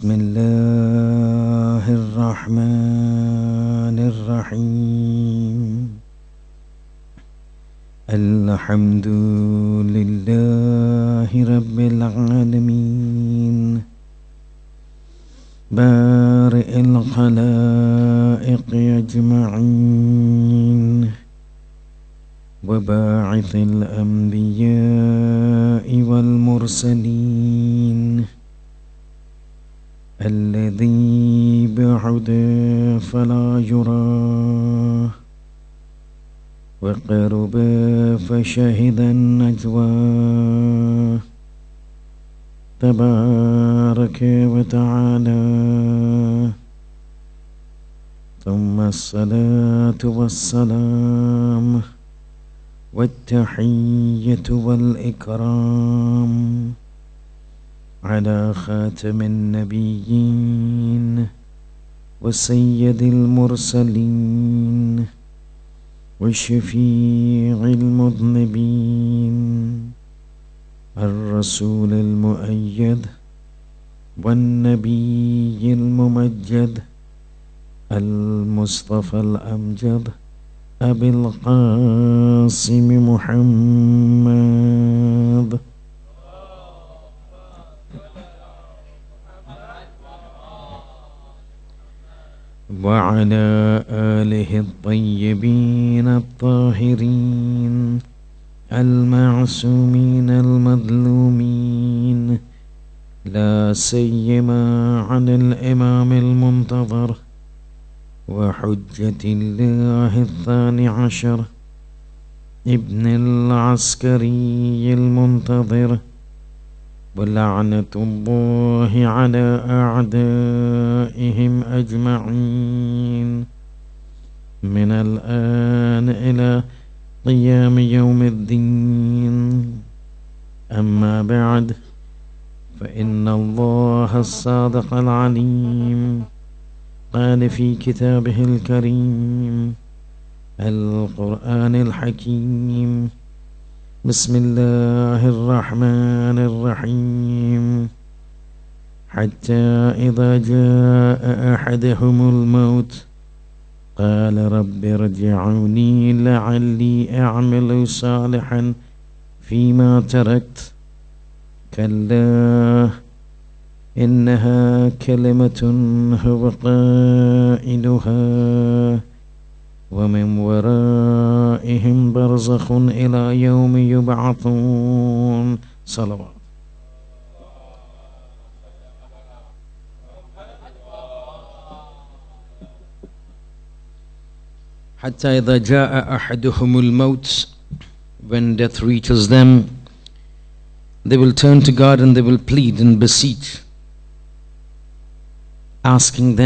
بسم الله الرحمن الرحيم. الحمد لله رب العالمين بارئ الخلائق أجمعين وباعث الأنبياء والمرسلين الذي بعد فلا يرى وقرب فشهد النجوى تبارك وتعالى. ثم الصلاة والسلام والتحية والإكرام على خاتم النبيين وسيد المرسلين وشفيع المذنبين الرسول المؤيد والنبي الممجد المصطفى الأمجد أبي القاسم محمد وعلى آله الطيبين الطاهرين المعصومين المظلومين، لا سيما عن الإمام المنتظر وحجة الله الثاني عشر ابن العسكري المنتظر، ولعنة الله على أعدائهم أجمعين من الآن إلى قيام يوم الدين. أما بعد، فإن الله الصادق العليم قال في كتابه الكريم القرآن الحكيم: بسم الله الرحمن الرحيم. حتى إذا جاء أحدهم الموت قال رب ارجعوني لعلي أعمل صالحا فيما تركت، كلا إنها كلمة هو قائلها ومن ورائهم برزخ إلى يوم يبعثون. صلوات. حتى إذا جاء أحدهم الموت, when death reaches them, they will turn to God and they will plead and beseech, asking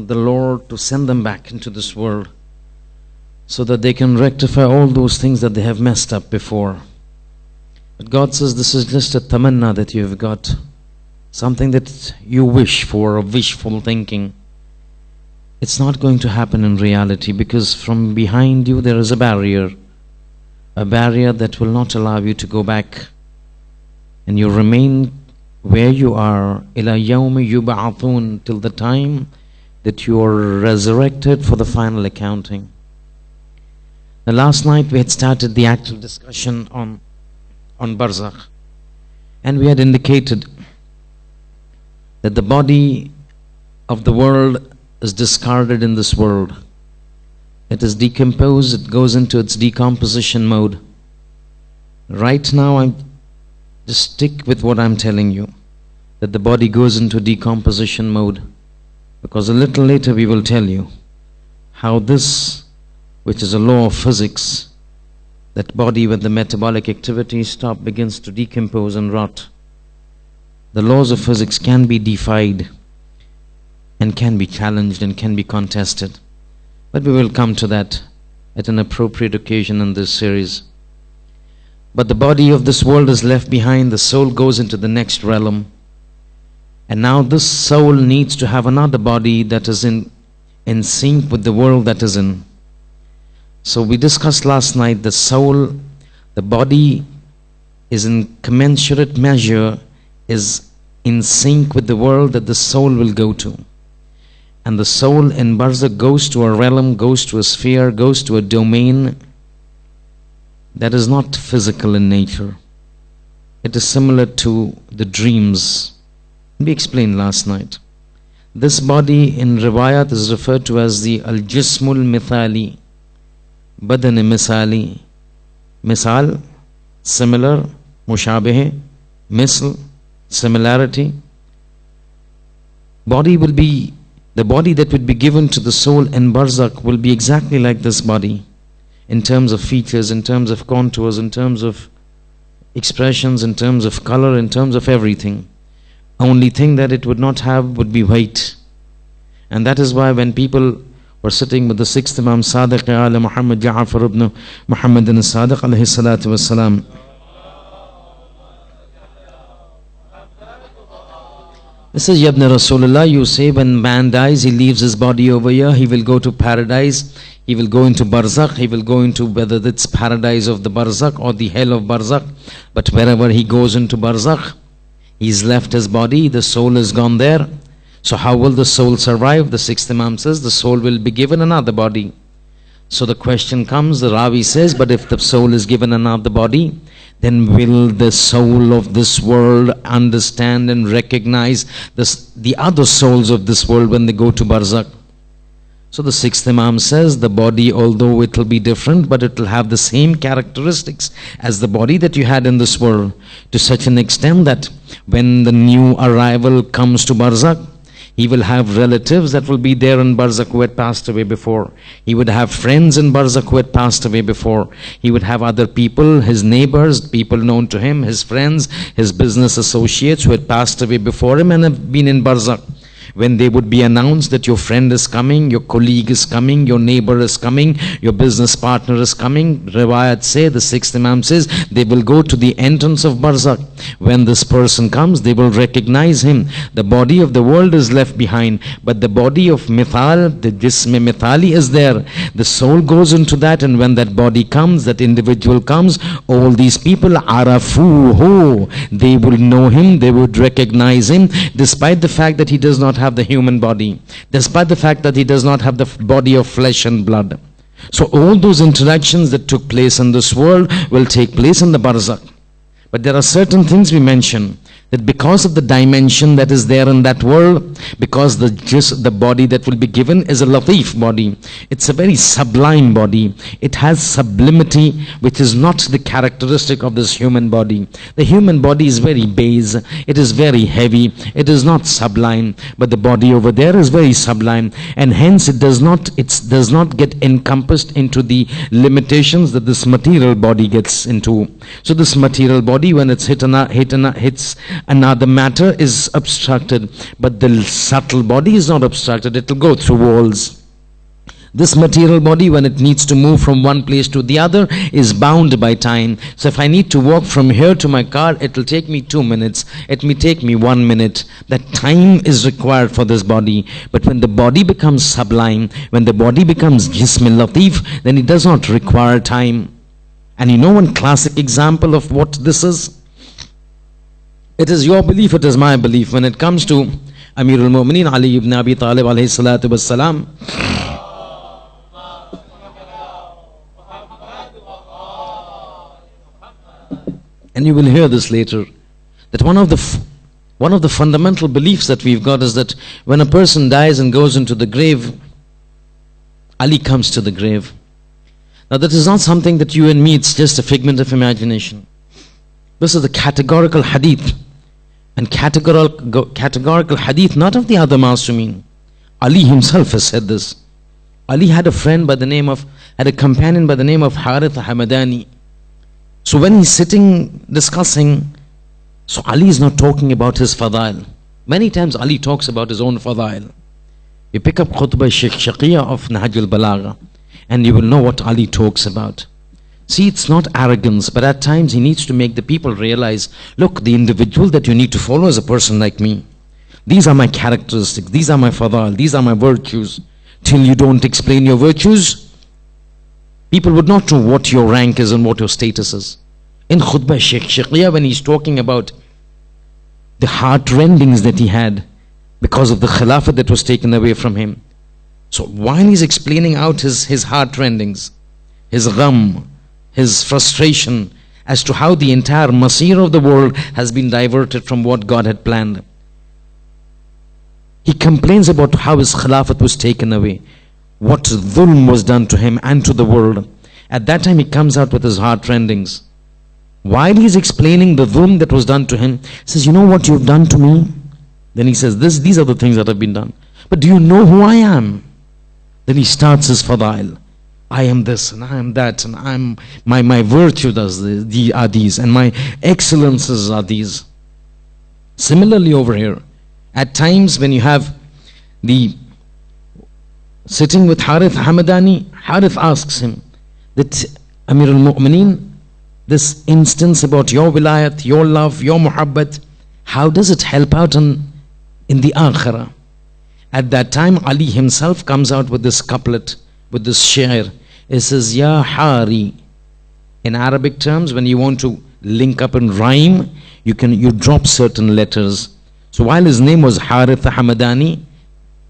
the Lord to send them back into this world so that they can rectify all those things that they have messed up before. But God says this is just a tamanna that you have got, something that you wish for, a wishful thinking. It's not going to happen in reality, because from behind you there is a barrier that will not allow you to go back, and you remain where you are ila yawmi yub'athun, till the time that you are resurrected for the final accounting. The last night we had started the actual discussion on barzakh, and we had indicated that the body of the world is discarded in this world. It is decomposed, it goes into its decomposition mode. Right now I just stick with what I'm telling you, that the body goes into decomposition mode, because a little later we will tell you how this, which is a law of physics, that body when the metabolic activity stop begins to decompose and rot. The laws of physics can be defied and can be challenged and can be contested, but we will come to that at an appropriate occasion in this series. But the body of this world is left behind, the soul goes into the next realm, and now this soul needs to have another body that is in sync with the world that is in. So we discussed last night, the soul, the body is in commensurate measure, is in sync with the world that the soul will go to. And the soul in barzakh goes to a realm, goes to a sphere, goes to a domain that is not physical in nature. It is similar to the dreams we explained last night. This body in riwayat is referred to as the al-jismul mithali, badan misali. Misal, similar, mushabih, misl, similarity. The body that would be given to the soul in barzakh will be exactly like this body, in terms of features, in terms of contours, in terms of expressions, in terms of color, in terms of everything. Only thing that it would not have would be weight. And that is why when people were sitting with the sixth Imam Sadiq ala Muhammad Ja'far ibn Muhammad al Sadiq alayhi salatu wassalam, it says, Yabna Rasulullah, you say when man dies, he leaves his body over here, he will go to paradise, he will go into barzakh, he will go into whether it's paradise of the barzakh or the hell of barzakh. But wherever he goes into barzakh, he's left his body, the soul is gone there. So how will the soul survive? The sixth Imam says the soul will be given another body. So the question comes, the Ravi says, but if the soul is given another body, then will the soul of this world understand and recognize the other souls of this world when they go to barzakh? So the sixth Imam says the body, although it will be different, but it will have the same characteristics as the body that you had in this world, to such an extent that when the new arrival comes to barzakh, he will have relatives that will be there in barzakh who had passed away before. He would have friends in barzakh who had passed away before. He would have other people, his neighbors, people known to him, his friends, his business associates who had passed away before him and have been in barzakh. When they would be announced that your friend is coming, your colleague is coming, your neighbor is coming, your business partner is coming, riwayat say, the sixth Imam says, they will go to the entrance of barzakh. When this person comes, they will recognize him. The body of the world is left behind, but the body of mithal, the jism mithali is there. The soul goes into that, and when that body comes, that individual comes, all these people, arafuhu, they will know him, they would recognize him, despite the fact that he does not have the human body, despite the fact that he does not have the body of flesh and blood. So all those interactions that took place in this world will take place in the barzakh. But there are certain things we mention, that because of the dimension that is there in that world, because the body that will be given is a latif body, it's a very sublime body, it has sublimity which is not the characteristic of this human body. The human body is very base, it is very heavy, it is not sublime, but the body over there is very sublime, and hence it does not get encompassed into the limitations that this material body gets into. So this material body, when it's hits another matter, is obstructed, but the subtle body is not obstructed, it will go through walls. This material body, when it needs to move from one place to the other, is bound by time. So if I need to walk from here to my car, it will take me 2 minutes, it may take me 1 minute. That time is required for this body. But when the body becomes sublime, when the body becomes jism latif, then it does not require time. And you know one classic example of what this is? It is your belief, it is my belief. When it comes to Amirul Mu'mineen Ali ibn Abi Talib alayhi salatu wassalam, and you will hear this later, that one of the fundamental beliefs that we've got is that when a person dies and goes into the grave, Ali comes to the grave. Now that is not something that you and me, it's just a figment of imagination. This is the categorical hadith. And categorical hadith, not of the other Masumeen. Ali himself has said this. Ali had a companion by the name of Harith Hamadani. So when he's sitting discussing, so Ali is not talking about his fadail. Many times Ali talks about his own fadail. You pick up khutbah Sheikh Shaqiyya of Nahj al-Balagha, and you will know what Ali talks about. See, it's not arrogance, but at times he needs to make the people realize, look, the individual that you need to follow is a person like me. These are my characteristics, these are my fadail, these are my virtues. Till you don't explain your virtues, people would not know what your rank is and what your status is. In khutbah Sheikh Shaqiyya, when he's talking about the heart rendings that he had because of the khilafah that was taken away from him. So while he's explaining out his heart rendings, his gham, his frustration as to how the entire masir of the world has been diverted from what God had planned, he complains about how his khilafat was taken away, what dhulm was done to him and to the world. At that time he comes out with his heart rendings. While he's explaining the dhulm that was done to him, he says, you know what you've done to me? Then he says, these are the things that have been done. But do you know who I am? Then he starts his fadail. I am this and I am that, and I'm my virtue are these, and my excellences are these. Similarly over here, at times when you have the sitting with Harith Hamadani, Harith asks him that, Amir al-Mu'mineen, this instance about your wilayat, your love, your muhabbat, how does it help out in the akhirah? At that time, Ali himself comes out with this couplet, with this shair. It says, Ya Hari. In Arabic terms, when you want to link up and rhyme, you drop certain letters. So while his name was Harith Hamadani,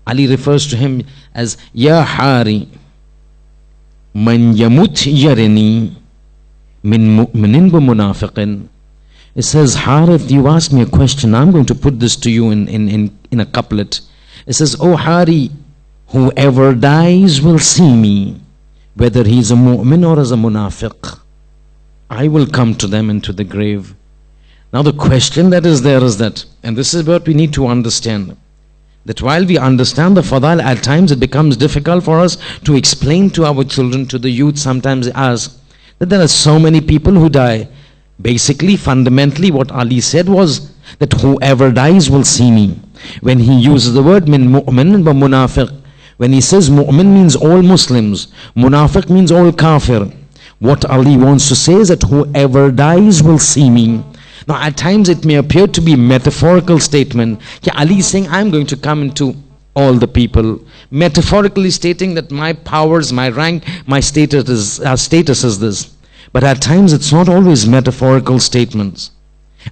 Ali refers to him as Ya Hari. Man yamut yarini min mu'minin wa munafiqin. It says, Harith, you asked me a question. I'm going to put this to you in a couplet. It says, Oh Hari, whoever dies will see me, whether he's a mu'min or as a munafiq. I will come to them into the grave. Now the question that is there is that, and this is what we need to understand, that while we understand the fadail, at times it becomes difficult for us to explain to our children, to the youth sometimes, as that there are so many people who die. Basically, fundamentally, what Ali said was that whoever dies will see me. When he uses the word min mu'min wa munafiq, when he says mu'min means all Muslims, munafiq means all kafir. What Ali wants to say is that whoever dies will see me. Now at times it may appear to be a metaphorical statement. Ali is saying, I'm going to come into all the people, metaphorically stating that my powers, my rank, my status is this. But at times it's not always metaphorical statements.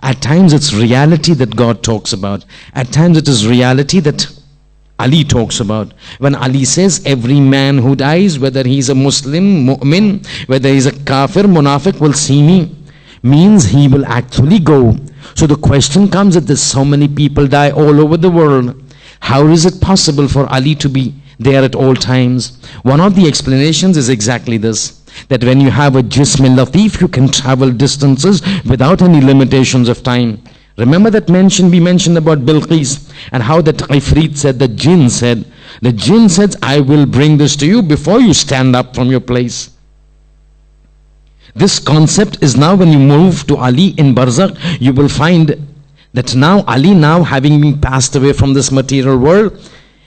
At times it's reality that God talks about. At times it is reality that Ali talks about. When Ali says every man who dies, whether he's a Muslim, mu'min, whether he's a kafir, munafiq, will see me, means he will actually go. So the question comes that there's so many people die all over the world. How is it possible for Ali to be there at all times? One of the explanations is exactly this, that when you have a jism latif, you can travel distances without any limitations of time. Remember that we mentioned about Bilqis, and how that Ifrit said, the jinn said, I will bring this to you before you stand up from your place. This concept is now, when you move to Ali in Barzakh, you will find that now Ali, now having been passed away from this material world,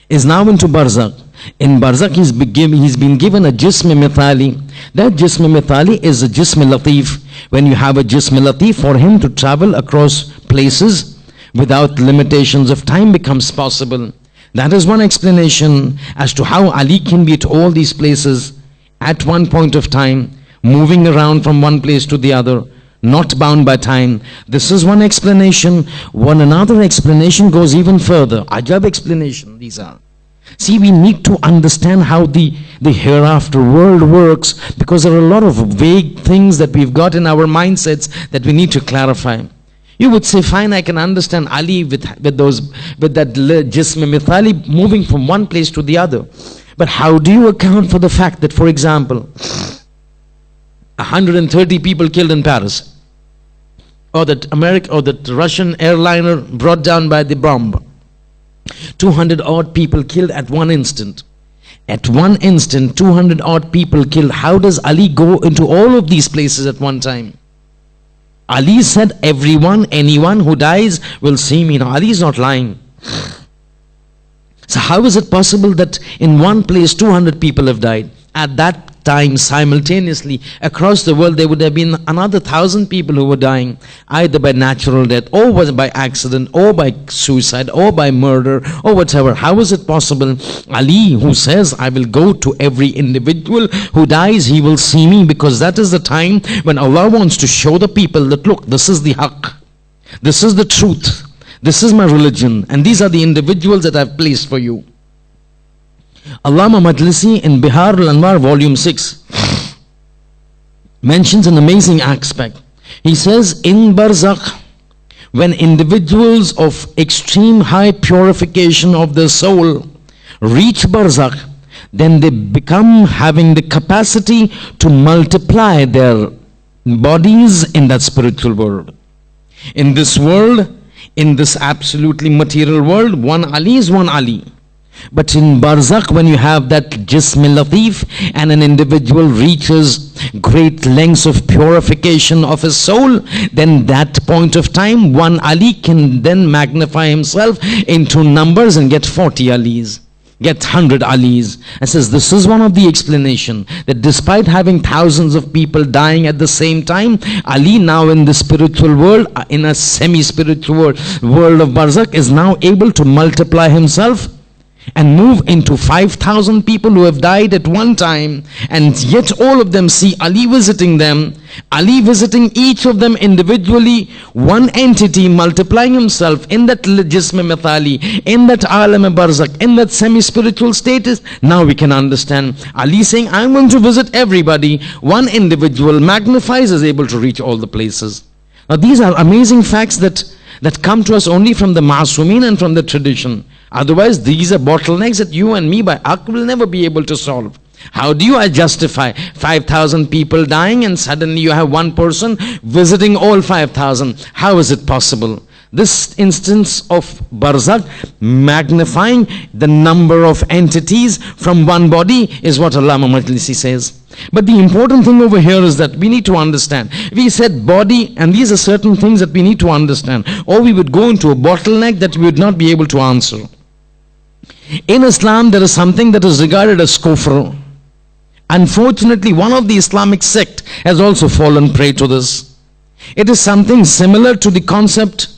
is now into Barzakh. In Barzakh he's been given a jism mithali. That jism mithali is a jism latif. When you have a jism latif, for him to travel across places without limitations of time becomes possible. That is one explanation as to how Ali can be at all these places at one point of time, moving around from one place to the other, not bound by time. This is one explanation. Another explanation goes even further. Ajab explanation these are. See, we need to understand how the hereafter world works, because there are a lot of vague things that we've got in our mindsets that we need to clarify. You would say, fine, I can understand Ali with that jism mithali moving from one place to the other. But how do you account for the fact that, for example, 130 people killed in Paris, or that Russian airliner brought down by the bomb, 200 odd people killed at one instant. At one instant, 200 odd people killed. How does Ali go into all of these places at one time? Ali said, anyone who dies will see me. Now Ali is not lying. So how is it possible that in one place 200 people have died? At that time, simultaneously across the world, there would have been another 1,000 people who were dying, either by natural death, or by accident, or by suicide, or by murder, or whatever. How is it possible? Ali, who says, I will go to every individual who dies, he will see me, because that is the time when Allah wants to show the people that, look, this is the haqq, this is the truth, This is my religion, and these are the individuals that I've placed for you. Allama Majlisi in Bihar al-Anwar volume 6 mentions an amazing aspect. He says, in Barzakh, when individuals of extreme high purification of the soul reach Barzakh, then they become having the capacity to multiply their bodies in that spiritual world. In this world, in this absolutely material world, one Ali is one Ali. But in Barzakh, when you have that Jism Latif and an individual reaches great lengths of purification of his soul, then that point of time, one Ali can then magnify himself into numbers and get 40 Alis, get 100 Alis. And says this is one of the explanation, that despite having thousands of people dying at the same time, Ali now in the spiritual world, in a semi-spiritual world of Barzakh, is now able to multiply himself and move into 5,000 people who have died at one time, and yet all of them see Ali visiting them, Ali visiting each of them individually, one entity multiplying himself in that Jism Mithali, in that Alam Barzakh, in that semi-spiritual status. Now we can understand Ali saying, I'm going to visit everybody. One individual magnifies, is able to reach all the places. Now these are amazing facts that come to us only from the Ma'asumin and from the tradition. Otherwise, these are bottlenecks that you and me by Aql will never be able to solve. How do you justify 5,000 people dying and suddenly you have one person visiting all 5,000? How is it possible? This instance of Barzakh magnifying the number of entities from one body is what Allama Majlisi says. But the important thing over here is that we need to understand. We said body, and these are certain things that we need to understand, or we would go into a bottleneck that we would not be able to answer. In Islam, there is something that is regarded as kufr. Unfortunately, one of the Islamic sect has also fallen prey to this. It is something similar to the concept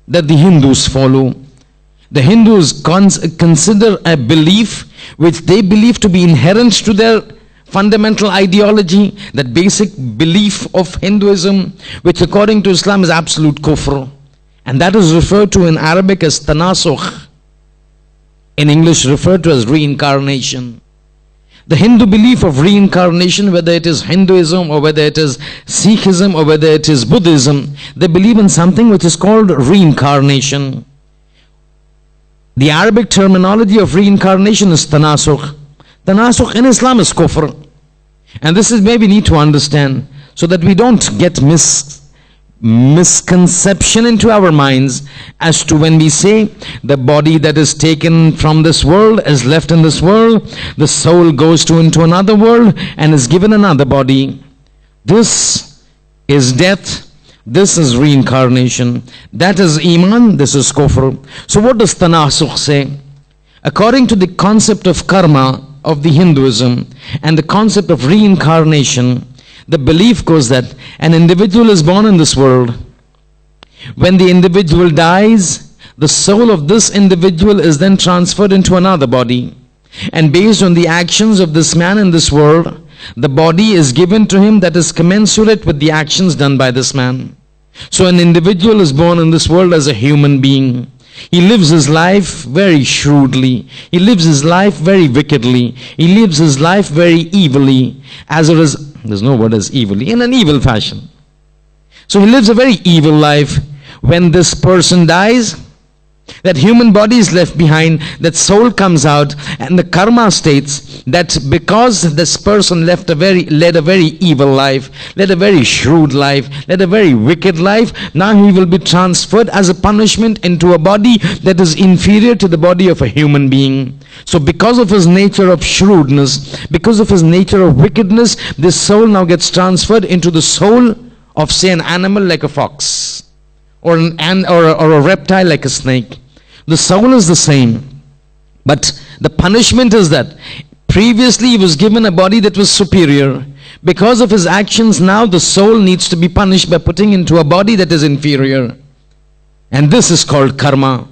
that the Hindus follow. The Hindus consider a belief which they believe to be inherent to their fundamental ideology, that basic belief of Hinduism, which according to Islam is absolute kufr. And that is referred to in Arabic as tanasukh. In English referred to as reincarnation. The Hindu belief of reincarnation, whether it is Hinduism or whether it is Sikhism or whether it is Buddhism, they believe in something which is called reincarnation. The Arabic terminology of reincarnation is tanasukh. Tanasukh in Islam is kufr. And this is where we need to understand, so that we don't get misconception into our minds as to when we say the body that is taken from this world is left in this world, the soul goes into another world and is given another body. This is death, this is reincarnation, that is iman, this is kufr. So what does tanasukh say? According to the concept of karma of the Hinduism and the concept of reincarnation, the belief goes that an individual is born in this world. When the individual dies, the soul of this individual is then transferred into another body. And based on the actions of this man in this world, the body is given to him that is commensurate with the actions done by this man. So an individual is born in this world as a human being. He lives his life very shrewdly. He lives his life very wickedly. He lives his life very evilly. There's no word as evilly, in an evil fashion. So he lives a very evil life. When this person dies, that human body is left behind, that soul comes out, and the karma states that because this person led a very evil life, led a very shrewd life, led a very wicked life, now he will be transferred as a punishment into a body that is inferior to the body of a human being. So because of his nature of shrewdness, because of his nature of wickedness, this soul now gets transferred into the soul of, say, an animal like a fox, or a reptile like a snake. The soul is the same, but the punishment is that previously he was given a body that was superior. Because of his actions, now the soul needs to be punished by putting into a body that is inferior. And this is called karma.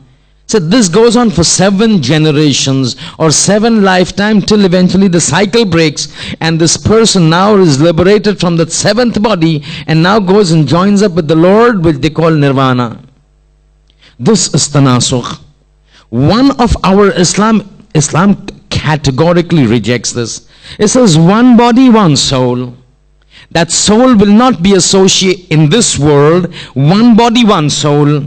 So this goes on for 7 generations or 7 lifetimes till eventually the cycle breaks and this person now is liberated from that 7th body and now goes and joins up with the Lord, which they call nirvana. This is tanasukh. One of our Islam categorically rejects this. It says one body, one soul. That soul will not be associated in this world. One body, one soul.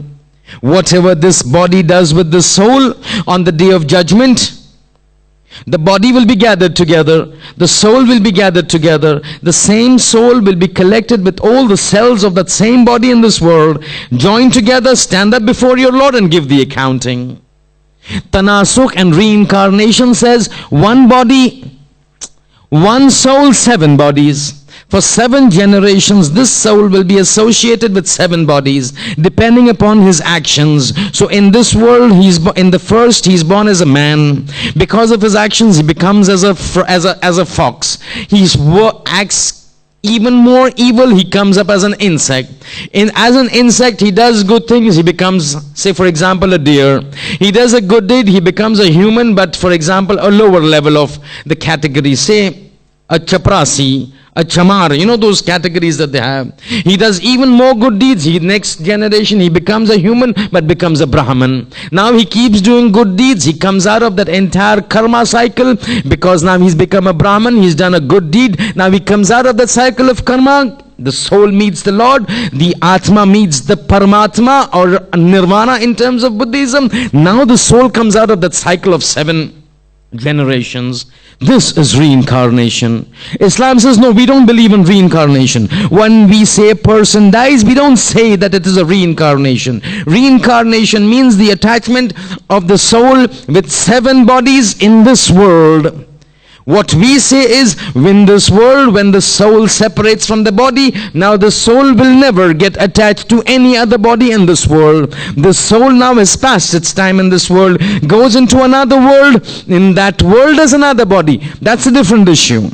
Whatever this body does with the soul on the day of judgment, the body will be gathered together, the soul will be gathered together, the same soul will be collected with all the cells of that same body in this world, joined together, stand up before your Lord and give the accounting. Tanasukh and reincarnation says one body, one soul, seven bodies. For 7 generations, this soul will be associated with 7 bodies, depending upon his actions. So in this world, in the first, he's born as a man. Because of his actions, he becomes as a fox. He acts even more evil. He comes up as an insect. As an insect, he does good things. He becomes, say for example, a deer. He does a good deed. He becomes a human, but for example, a lower level of the category. Say a chaprasi, a chamar, you know those categories that they have. He does even more good deeds. Next generation, he becomes a human, but becomes a Brahman. Now he keeps doing good deeds. He comes out of that entire karma cycle, because now he's become a Brahman. He's done a good deed. Now he comes out of that cycle of karma. The soul meets the Lord. The Atma meets the Paramatma, or Nirvana in terms of Buddhism. Now the soul comes out of that cycle of 7 generations. This is reincarnation. Islam says no, we don't believe in reincarnation. When we say a person dies, we don't say that it is a reincarnation. Reincarnation means the attachment of the soul with 7 bodies in this world. What we say is, when this world, when the soul separates from the body, now the soul will never get attached to any other body in this world. The soul now has passed its time in this world, goes into another world. In that world is another body. That's a different issue.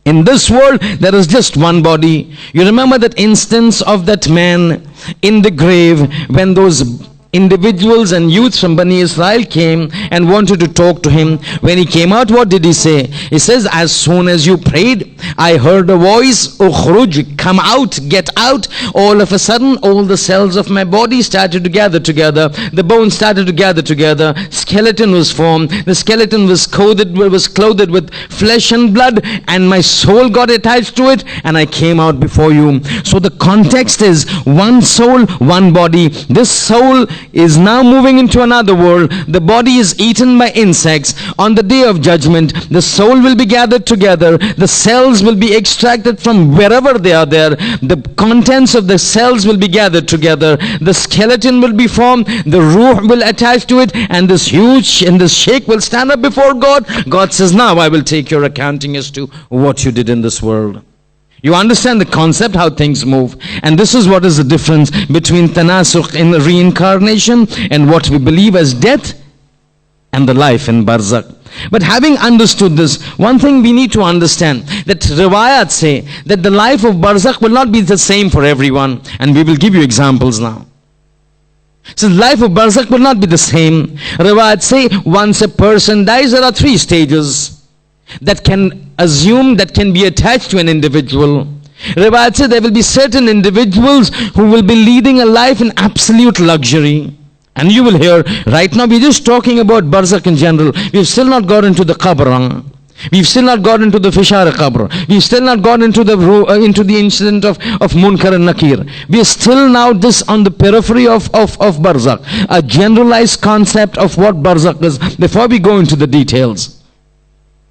In this world, there is just one body. You remember that instance of that man in the grave, when those individuals and youths from Bani Israel came and wanted to talk to him. When he came out, what did he say? He says, as soon as you prayed, I heard a voice, Ukhruj, come out, get out. All of a sudden, all the cells of my body started to gather together. The bones started to gather together. Skeleton was formed. The skeleton was clothed with flesh and blood, and my soul got attached to it, and I came out before you. So the context is one soul, one body. This soul is now moving into another world. The body is eaten by insects. On the day of judgment, the soul will be gathered together. The cells will be extracted from wherever they are there. The contents of the cells will be gathered together. The skeleton will be formed. The ruh will attach to it, and this sheikh will stand up before God. God says, now I will take your accounting as to what you did in this world. You understand the concept, how things move. And this is what is the difference between tanasukh in reincarnation and what we believe as death and the life in barzakh. But having understood this, one thing we need to understand, that riwayat say that the life of barzakh will not be the same for everyone. And we will give you examples now. So the life of barzakh will not be the same. Riwayat say once a person dies, there are 3 stages that can be attached to an individual. Riwayat says there will be certain individuals who will be leading a life in absolute luxury. And you will hear, right now we're just talking about barzakh in general. We've still not got into the qabr. We've still not got into the fishar qabr. We've still not got into the incident of Munkar and Nakir. We are still now just on the periphery of barzakh. A generalized concept of what barzakh is before we go into the details.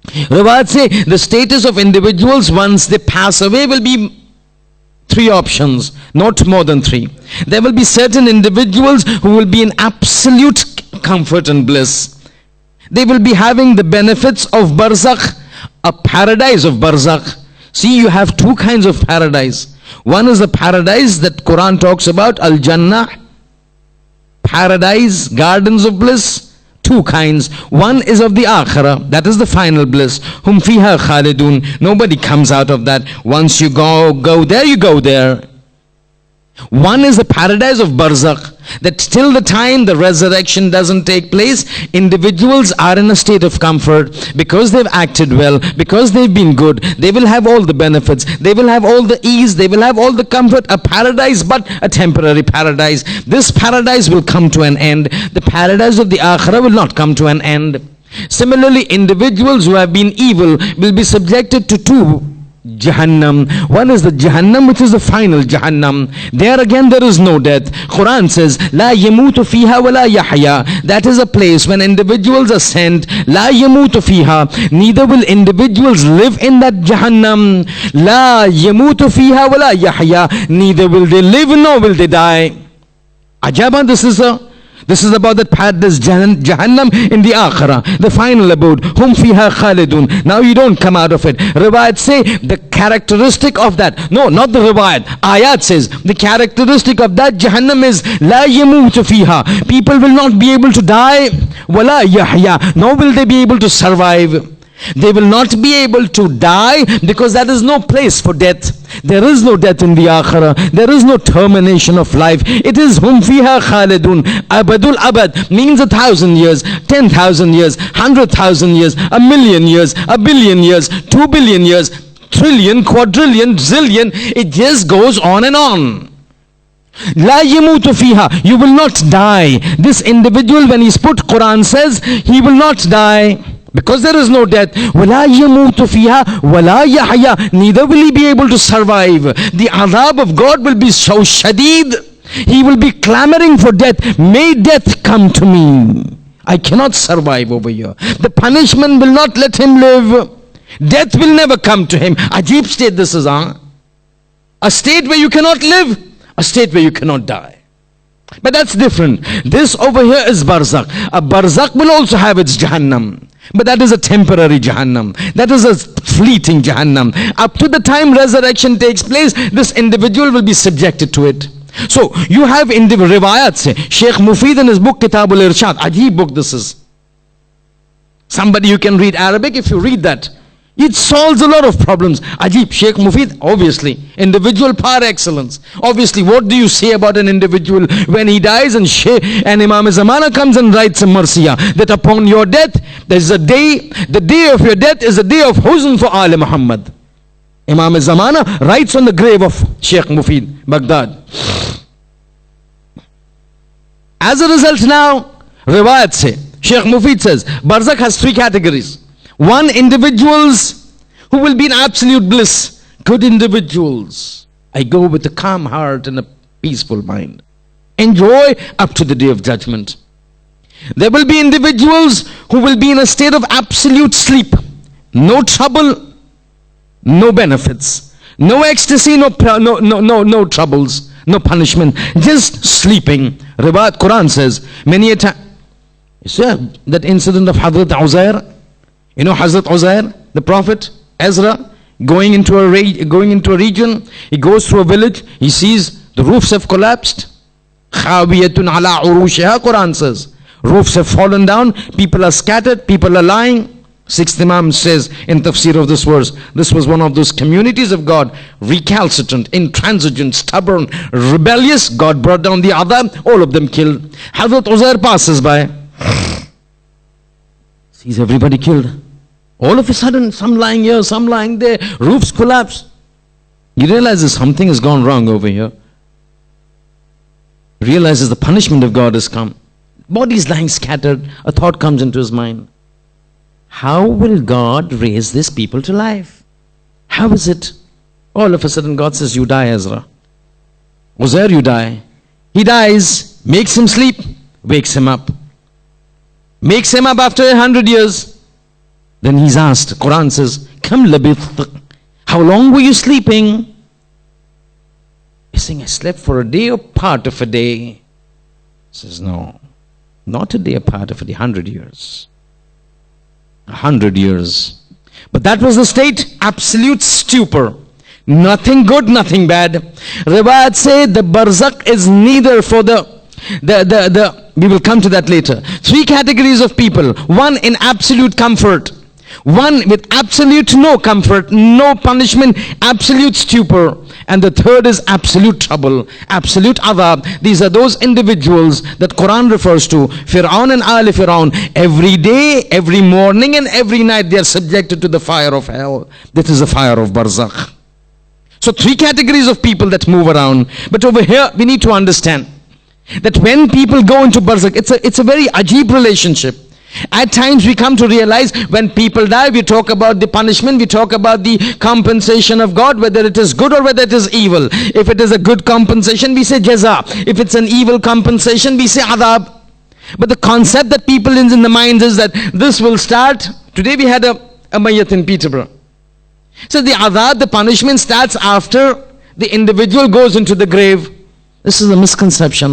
Riwayat say the status of individuals once they pass away will be 3 options, not more than 3. There will be certain individuals who will be in absolute comfort and bliss. They will be having the benefits of barzakh, a paradise of barzakh. See, you have 2 kinds of paradise. One is the paradise that Quran talks about, Al-Jannah, paradise, gardens of bliss. 2 kinds. One is of the akhirah, that is the final bliss. Hum fiha khalidun. Nobody comes out of that. Once you go there, you go there. One is the paradise of barzakh, that till the time the resurrection doesn't take place, individuals are in a state of comfort because they've acted well, because they've been good. They will have all the benefits, they will have all the ease, they will have all the comfort. A paradise, but a temporary paradise. This paradise will come to an end. The paradise of the akhirah will not come to an end. Similarly, individuals who have been evil will be subjected to two Jahannam. One is the Jahannam, which is the final Jahannam. There again there is no death. Quran says, La yamutu fiha wa la yahya. That is a place when individuals are sent. La yamutu fiha. Neither will individuals live in that Jahannam. La yamutu fiha wa la yahya. Neither will they live nor will they die. Ajaba, this is about this Jahannam in the Akhirah, the final abode. Hum fiha khalidun. Now you don't come out of it. Riwayat say the characteristic of that. No, not the riwayat. Ayat says the characteristic of that Jahannam is la yamutu fiha. People will not be able to die. Wala yahya. Nor will they be able to survive. They will not be able to die because that is no place for death. There is no death in the Akhirah. There is no termination of life. It is hum fiha khalidun. Abadul abad means 1,000 years, 10,000 years, 100,000 years, 1,000,000 years, 1,000,000,000 years, 2,000,000,000 years, trillion, quadrillion, zillion. It just goes on and on. La yamutu fiha. You will not die. This individual, when he's put, Quran says he will not die, because there is no death. وَلَا يَمُوتُ فِيهَا وَلَا يَحْيَا. Neither will he be able to survive. The adhab of God will be so shadeed. He will be clamoring for death. May death come to me. I cannot survive over here. The punishment will not let him live. Death will never come to him. Ajib state this is, a state where you cannot live, a state where you cannot die. But that's different. This over here is barzakh. A barzakh will also have its Jahannam. But that is a temporary Jahannam. That is a fleeting Jahannam. Up to the time resurrection takes place, this individual will be subjected to it. So you have in the riwayat say, Sheikh Mufid in his book Kitabul Irshad, Ajib book this is. Somebody you can read Arabic, if you read that, it solves a lot of problems. Ajib, Sheikh Mufid, obviously, individual par excellence. Obviously, what do you say about an individual when he dies and Imam Zamana comes and writes a Marsiyah that upon your death, there is a day, the day of your death is a day of huzn for Ali Muhammad. Imam Zamana writes on the grave of Sheikh Mufid, Baghdad. As a result now, riwayat say, Sheikh Mufid says, Barzakh has three categories. One, individuals who will be in absolute bliss. Good individuals. I go with a calm heart and a peaceful mind. Enjoy up to the day of judgment. There will be individuals who will be in a state of absolute sleep. No trouble, no benefits. No ecstasy, no troubles, no punishment. Just sleeping. Riwayat Quran says, many a time. That incident of Hazrat Uzair. You know Hazrat Uzair, the Prophet, Ezra, going into a region, he goes through a village, he sees the roofs have collapsed. Khawiyatun ala urushiha, Quran says. Roofs have fallen down, people are scattered, people are lying. Sixth Imam says in tafsir of this verse, this was one of those communities of God, recalcitrant, intransigent, stubborn, rebellious. God brought down the adhab, all of them killed. Hazrat Uzair passes by, sees everybody killed. All of a sudden, some lying here, some lying there, roofs collapse. He realizes something has gone wrong over here. Realizes the punishment of God has come. Bodies lying scattered. A thought comes into his mind. How will God raise these people to life? How is it? All of a sudden God says, you die, Ezra. Uzair, you die. He dies, makes him sleep, wakes him up. Makes him up after 100 years. Then he's asked, Quran says, Kam labith. How long were you sleeping? He's saying, I slept for a day or part of a day. He says, no, not a day or part of a day, 100 years. 100 years. But that was the state, absolute stupor. Nothing good, nothing bad. Riwayat say the barzakh is neither for we will come to that later. Three categories of people. One in absolute comfort. One with absolute no comfort, no punishment, absolute stupor. And the third is absolute trouble, absolute adhab. These are those individuals that Quran refers to, Fir'aun and Ali Fir'aun. Every day, every morning and every night they are subjected to the fire of hell. This is the fire of barzakh. So 3 categories of people that move around. But over here we need to understand that when people go into barzakh, it's a very ajib relationship. At times we come to realize when people die, we talk about the punishment, we talk about the compensation of God, whether it is good or whether it is evil. If it is a good compensation, we say jaza. If it's an evil compensation, we say adhab. But the concept that people in the minds is that this will start. Today we had a mayyat in Peterborough. So the adhab, the punishment starts after the individual goes into the grave. This is a misconception.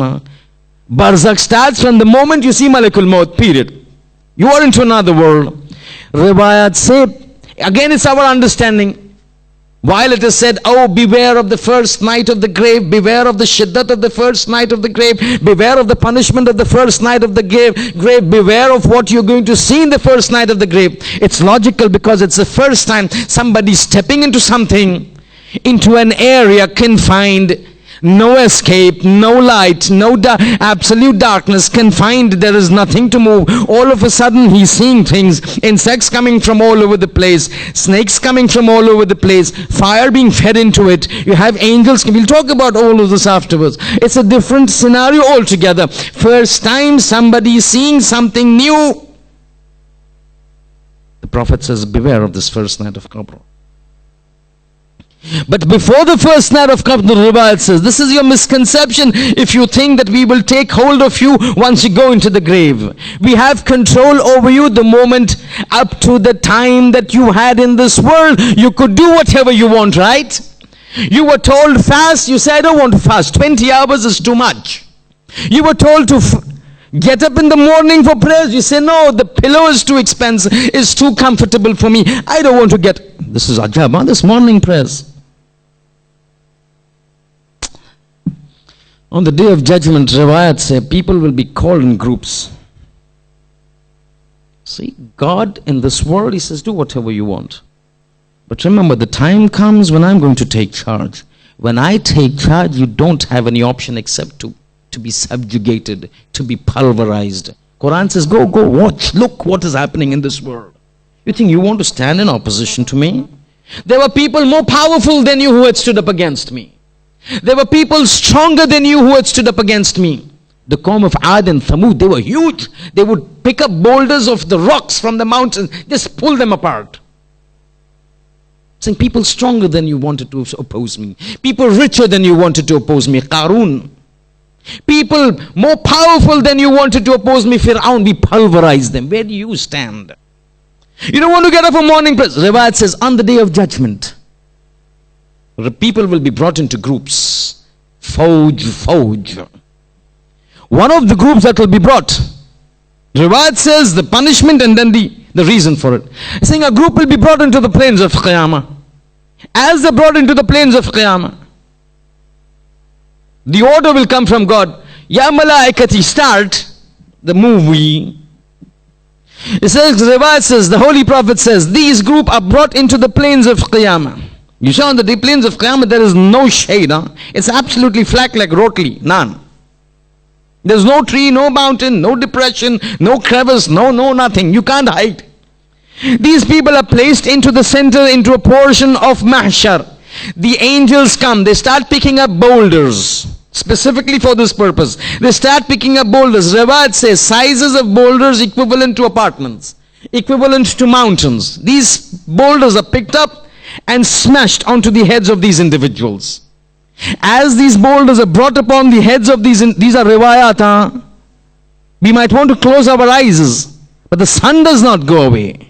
Barzakh starts from the moment you see Malakul Maut, period. You are into another world. Riwayat say, again it's our understanding. While it is said, oh, beware of the first night of the grave, beware of the shiddat of the first night of the grave, beware of the punishment of the first night of the grave, beware of what you're going to see in the first night of the grave. It's logical because it's the first time somebody stepping into something, into an area confined. No escape, no light, no absolute darkness, confined, there is nothing to move. All of a sudden he's seeing things, insects coming from all over the place, snakes coming from all over the place, fire being fed into it. You have angels, we'll talk about all of this afterwards. It's a different scenario altogether. First time somebody is seeing something new. The Prophet says, beware of this first night of Qabr. But before the first night of Qabr, the Riwayat says, this is your misconception if you think that we will take hold of you once you go into the grave. We have control over you the moment up to the time that you had in this world. You could do whatever you want, right? You were told fast, you said I don't want to fast. 20 hours is too much. You were told to get up in the morning for prayers. You say no, the pillow is too expensive, it's too comfortable for me. I don't want to get. This is ajab, this morning prayers. On the day of judgment, Riwayat say people will be called in groups. See, God in this world, He says, do whatever you want. But remember, the time comes when I'm going to take charge. When I take charge, you don't have any option except to be subjugated, to be pulverized. Quran says, go, watch, look what is happening in this world. You think you want to stand in opposition to me? There were people more powerful than you who had stood up against me. There were people stronger than you who had stood up against me. The Qawm of Ad and Thamud, they were huge. They would pick up boulders of the rocks from the mountains, just pull them apart. Saying people stronger than you wanted to oppose me. People richer than you wanted to oppose me. Qarun. People more powerful than you wanted to oppose me. Fir'aun. We pulverized them. Where do you stand? You don't want to get up for morning prayers. Riwayat says, on the day of judgment, people will be brought into groups. Fauj. One of the groups that will be brought, Riwayat says the punishment and then the reason for it. It's saying a group will be brought into the plains of Qiyamah. As they're brought into the plains of Qiyamah, the order will come from God. Ya malaikati, start the movie. It says, Riwayat says, the Holy Prophet says, these group are brought into the plains of Qiyamah. You see on the plains of Qiyamah there is no shade. It's absolutely flat like rotli, none. There's no tree, no mountain, no depression, no crevice, no nothing. You can't hide. These people are placed into the center, into a portion of Mahshar. The angels come, they start picking up boulders. Specifically for this purpose. They start picking up boulders. Riwayat says sizes of boulders equivalent to apartments, equivalent to mountains. These boulders are picked up and smashed onto the heads of these individuals. As these boulders are brought upon the heads of these are riwayat. We might want to close our eyes, but the sun does not go away.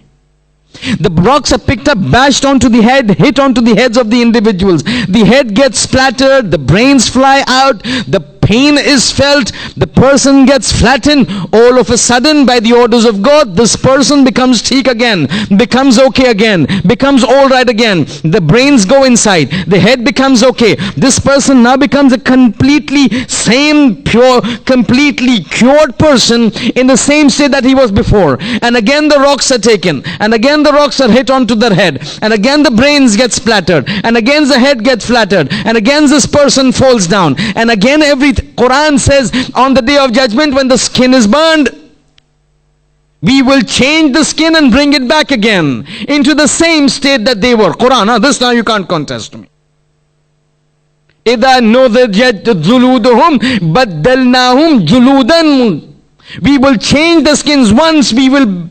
The rocks are picked up, bashed onto the head, hit onto the heads of the individuals. The head gets splattered, the brains fly out, the pain is felt, the person gets flattened. All of a sudden, by the orders of God, this person becomes theek again, becomes okay again, becomes all right again. The brains go inside, the head becomes okay. This person now becomes a completely same, pure, completely cured person in the same state that he was before. And again the rocks are taken, and again the rocks are hit onto their head, and again the brains get splattered, and again the head gets flattered, and again this person falls down, and again Quran says on the day of judgment, when the skin is burned, we will change the skin and bring it back again into the same state that they were. Quran, this now you can't contest me. إِذَا نُضِجَتْ جُلُودُهُمْ بَدَّلْنَاهُمْ جُلُودًا. We will change the skins. Once we will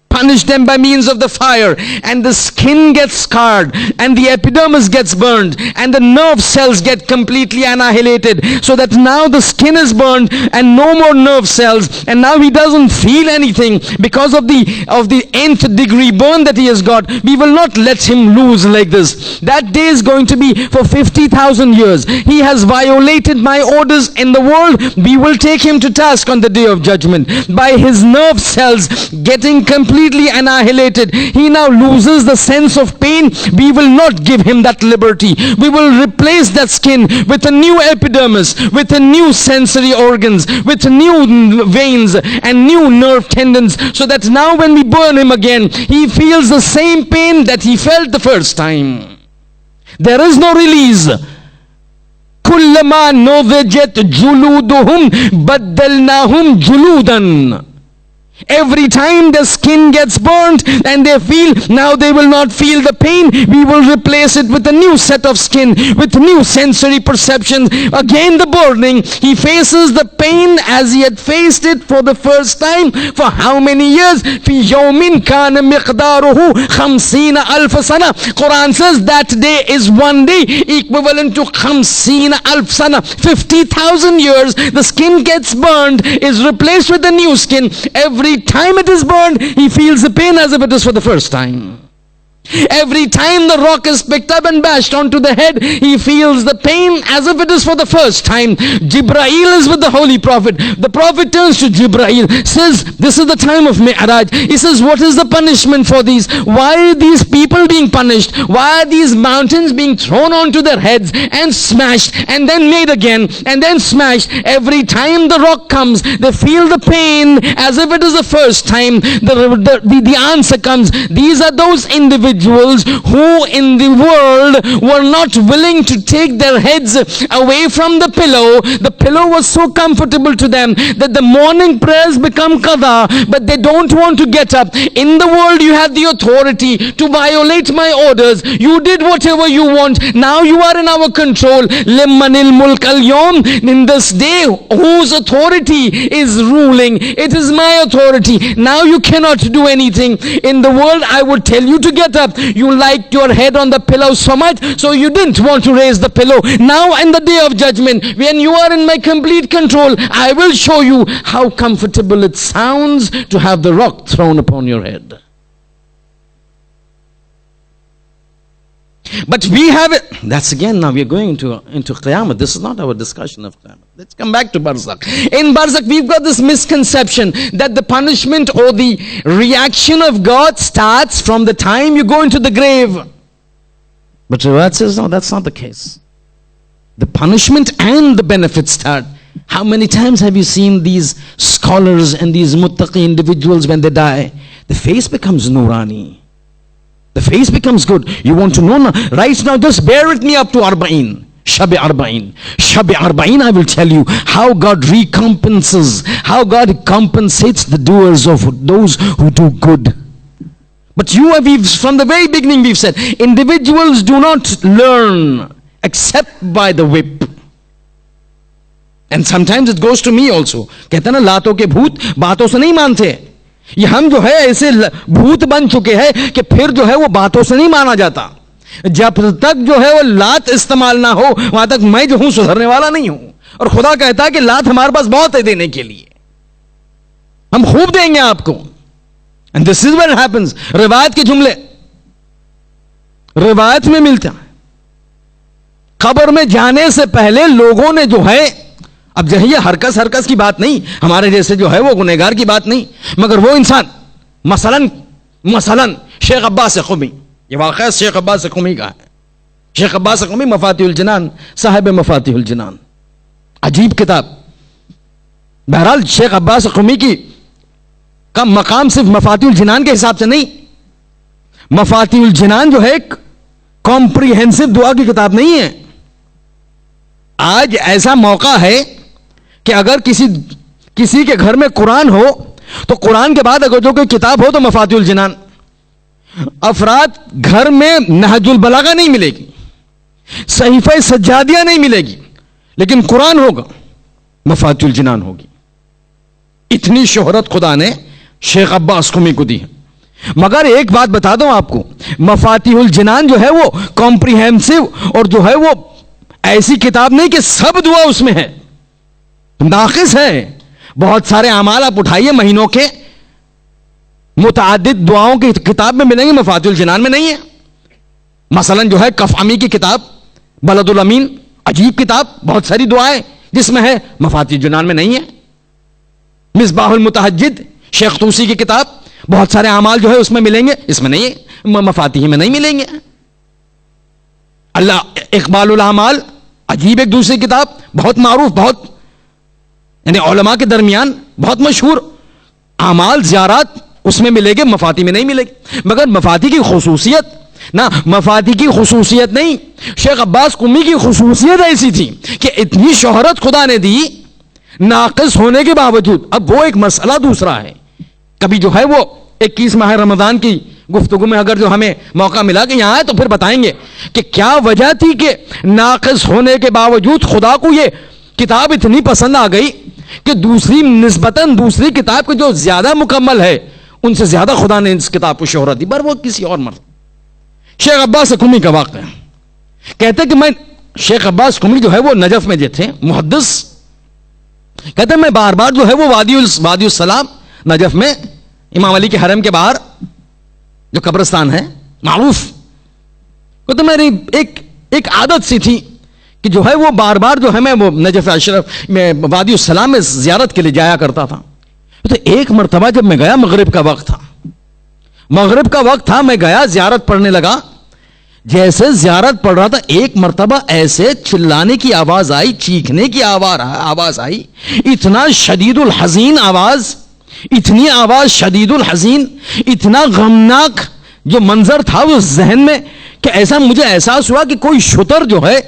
punish them by means of the fire, and the skin gets scarred, and the epidermis gets burned, and the nerve cells get completely annihilated, so that now the skin is burned and no more nerve cells, and now he doesn't feel anything because of the nth degree burn that he has got. We will not let him lose like this. That day is going to be for 50,000 years. He has violated my orders in the world. We will take him to task on the day of judgment. By his nerve cells getting completely annihilated, he now loses the sense of pain. We will not give him that liberty. We will replace that skin with a new epidermis, with a new sensory organs, with new veins and new nerve tendons, so that now when we burn him again, he feels the same pain that he felt the first time. There is no release. كُلَّمَا نُضِجَتْ جُلُودُهُمْ بَدَّلْنَاهُمْ جُلُودًا. Every time the skin gets burnt and they feel, now they will not feel the pain, we will replace it with a new set of skin, with new sensory perceptions. Again the burning, he faces the pain as he had faced it for the first time. For how many years? فِي يَوْمٍ كَانَ مِقْدَارُهُ خَمْسِينَ أَلْفَ سَنَةٍ. Quran says that day is one day equivalent to خَمْسِينَ أَلْفَ سَنَةٍ. 50,000 years. The skin gets burned, is replaced with a new skin. Every time it is burned, he feels the pain as if it is for the first time. Every time the rock is picked up and bashed onto the head, he feels the pain as if it is for the first time. Jibreel is with the Holy Prophet. The Prophet turns to Jibreel, says, this is the time of Mi'raj. He says, what is the punishment for these? Why are these people being punished? Why are these mountains being thrown onto their heads and smashed and then made again and then smashed? Every time the rock comes, they feel the pain as if it is the first time. The answer comes, these are those individuals who in the world were not willing to take their heads away from the pillow. The pillow was so comfortable to them that the morning prayers become qada, but they don't want to get up. In the world you had the authority to violate my orders. You did whatever you want. Now you are in our control. Limmanil mulk al-yawm. In this day, whose authority is ruling? It is my authority. Now you cannot do anything. In the world I would tell you to get up. You liked your head on the pillow so much, so you didn't want to raise the pillow. Now in the day of judgment, when you are in my complete control, I will show you how comfortable it sounds to have the rock thrown upon your head. But we have it. That's again, now we are going into Qiyamah. This is not our discussion of Qiyamah. Let's come back to Barzakh. In Barzakh, we've got this misconception that the punishment or the reaction of God starts from the time you go into the grave. But Riwayat says, no, that's not the case. The punishment and the benefits start. How many times have you seen these scholars and these muttaqi individuals when they die? The face becomes nurani. The face becomes good. You want to know now? Right now, just bear with me up to Arba'in. Shabi Arba'in. Shabi Arba'in, I will tell you how God recompenses, how God compensates the doers of those who do good. But from the very beginning we've said, individuals do not learn except by the whip. And sometimes it goes to me also. कहते हैं ना, लातों के भूत बातों से नहीं मानते. ये हम जो है ऐसे भूत बन चुके हैं कि फिर जो है वो बातों से नहीं माना जाता. जब तक जो है वो लात इस्तेमाल ना हो, वहां तक मैं जो हूं सुधरने वाला नहीं हूं. और खुदा कहता है कि लात हमारे पास बहुत है देने के लिए, हम खूब देंगे आपको. And this is what happens. रिवायत के जुमले रिवायत में मिलता है. कब्र में जाने से पहले लोगों ने जो है اب جو ہے یہ ہرکس کی بات نہیں، ہمارے جیسے جو ہے وہ گنہگار کی بات نہیں، مگر وہ انسان مثلا شیخ عباس قمی، یہ واقعہ شیخ عباس قمی کا ہے. شیخ عباس قمی مفاتیح الجنان، صاحب مفاتیح الجنان، عجیب کتاب. بہرحال شیخ عباس قمی کی کا مقام صرف مفاتیح الجنان کے حساب سے نہیں. مفاتیح الجنان جو ہے ایک کمپریہنسو دعا کی کتاب نہیں ہے. آج ایسا موقع ہے کہ اگر کسی کے گھر میں قرآن ہو تو قرآن کے بعد اگر جو کوئی کتاب ہو تو مفاتیح الجنان. افراد گھر میں نہج البلاغہ نہیں ملے گی، صحیفہ سجادیہ نہیں ملے گی، لیکن قرآن ہوگا، مفاتیح الجنان ہوگی. اتنی شہرت خدا نے شیخ عباس قمی کو دی ہے. مگر ایک بات بتا دوں آپ کو، مفاتیح الجنان جو ہے وہ کمپریہنسو اور جو ہے وہ ایسی کتاب نہیں کہ سب دعا اس میں ہے، ناقص ہے. بہت سارے اعمال آپ اٹھائیے مہینوں کے، متعدد دعاؤں کی کتاب میں ملیں گے، مفاتیح الجنان میں نہیں ہے. مثلا جو ہے کفامی کی کتاب بلد الامین، عجیب کتاب، بہت ساری دعائیں جس میں ہے، مفاتیح الجنان میں نہیں ہے. مصباح المتہجد شیخ طوسی کی کتاب، بہت سارے اعمال جو ہے اس میں ملیں گے، اس میں نہیں ہے، مفاتیح میں نہیں ملیں گے. اللہ اقبال الاعمال، عجیب ایک دوسری کتاب، بہت معروف، بہت یعنی علماء کے درمیان بہت مشہور. اعمال زیارات اس میں ملے گے، مفاتیح میں نہیں ملے گی. مگر مفاتیح کی خصوصیت نہ، مفاتیح کی خصوصیت نہیں، شیخ عباس قمی کی خصوصیت ایسی تھی کہ اتنی شہرت خدا نے دی ناقص ہونے کے باوجود. اب وہ ایک مسئلہ دوسرا ہے، کبھی جو ہے وہ 21 ماہ رمضان کی گفتگو میں اگر جو ہمیں موقع ملا کہ یہاں ہے تو پھر بتائیں گے کہ کیا وجہ تھی کہ ناقص ہونے کے باوجود خدا کو یہ کتاب اتنی پسند آ گئی کہ نسبتاً دوسری کتاب کے جو زیادہ مکمل ہے ان سے زیادہ خدا نے اس کتاب کو شہرت دی. پر وہ کسی اور مرد. شیخ عباس قمی کا واقعہ کہتے کہ میں شیخ عباس قمی جو ہے وہ نجف میں جو تھے محدث، کہتے میں بار بار جو ہے وہ وادی السلام نجف میں امام علی کے حرم کے باہر جو قبرستان ہے معروف، کہتے میری ایک عادت سی تھی کہ جو ہے وہ بار بار جو ہے میں وہ نجف اشرف میں وادی السلام میں زیارت کے لیے جایا کرتا تھا. تو ایک مرتبہ جب میں گیا، مغرب کا وقت تھا، میں گیا زیارت پڑھنے لگا. جیسے زیارت پڑھ رہا تھا ایک مرتبہ ایسے چلانے کی آواز آئی، چیخنے کی آواز آئی، اتنا شدید الحزین آواز، اتنی آواز شدید الحزین، اتنا غمناک جو منظر تھا وہ ذہن میں کہ ایسا مجھے احساس ہوا کہ کوئی شتر جو ہے،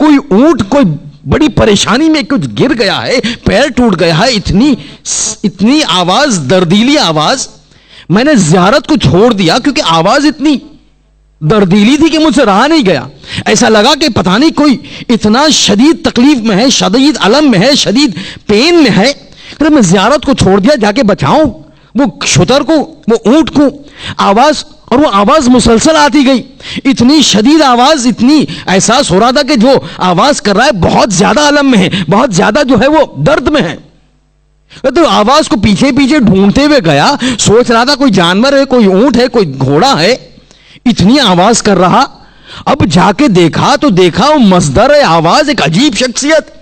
کوئی اونٹ کوئی بڑی پریشانی میں کچھ گر گیا ہے، پیر ٹوٹ گیا ہے. اتنی آواز، دردیلی آواز. میں نے زیارت کو چھوڑ دیا کیونکہ آواز اتنی دردیلی تھی کہ مجھ سے رہا نہیں گیا. ایسا لگا کہ پتہ نہیں کوئی اتنا شدید تکلیف میں ہے، شدید الم میں ہے، شدید پین میں ہے. میں زیارت کو چھوڑ دیا، جا کے بچاؤں وہ شتر کو، وہ اونٹ کو. آواز، اور وہ آواز مسلسل آتی گئی، اتنی شدید آواز، اتنی احساس ہو رہا تھا کہ جو آواز کر رہا ہے بہت زیادہ الم میں ہے، بہت زیادہ جو ہے وہ درد میں ہے. تو آواز کو پیچھے ڈھونڈتے ہوئے گیا، سوچ رہا تھا کوئی جانور ہے، کوئی اونٹ ہے، کوئی گھوڑا ہے، اتنی آواز کر رہا. اب جا کے دیکھا تو دیکھا وہ مصدر آواز ایک عجیب شخصیت،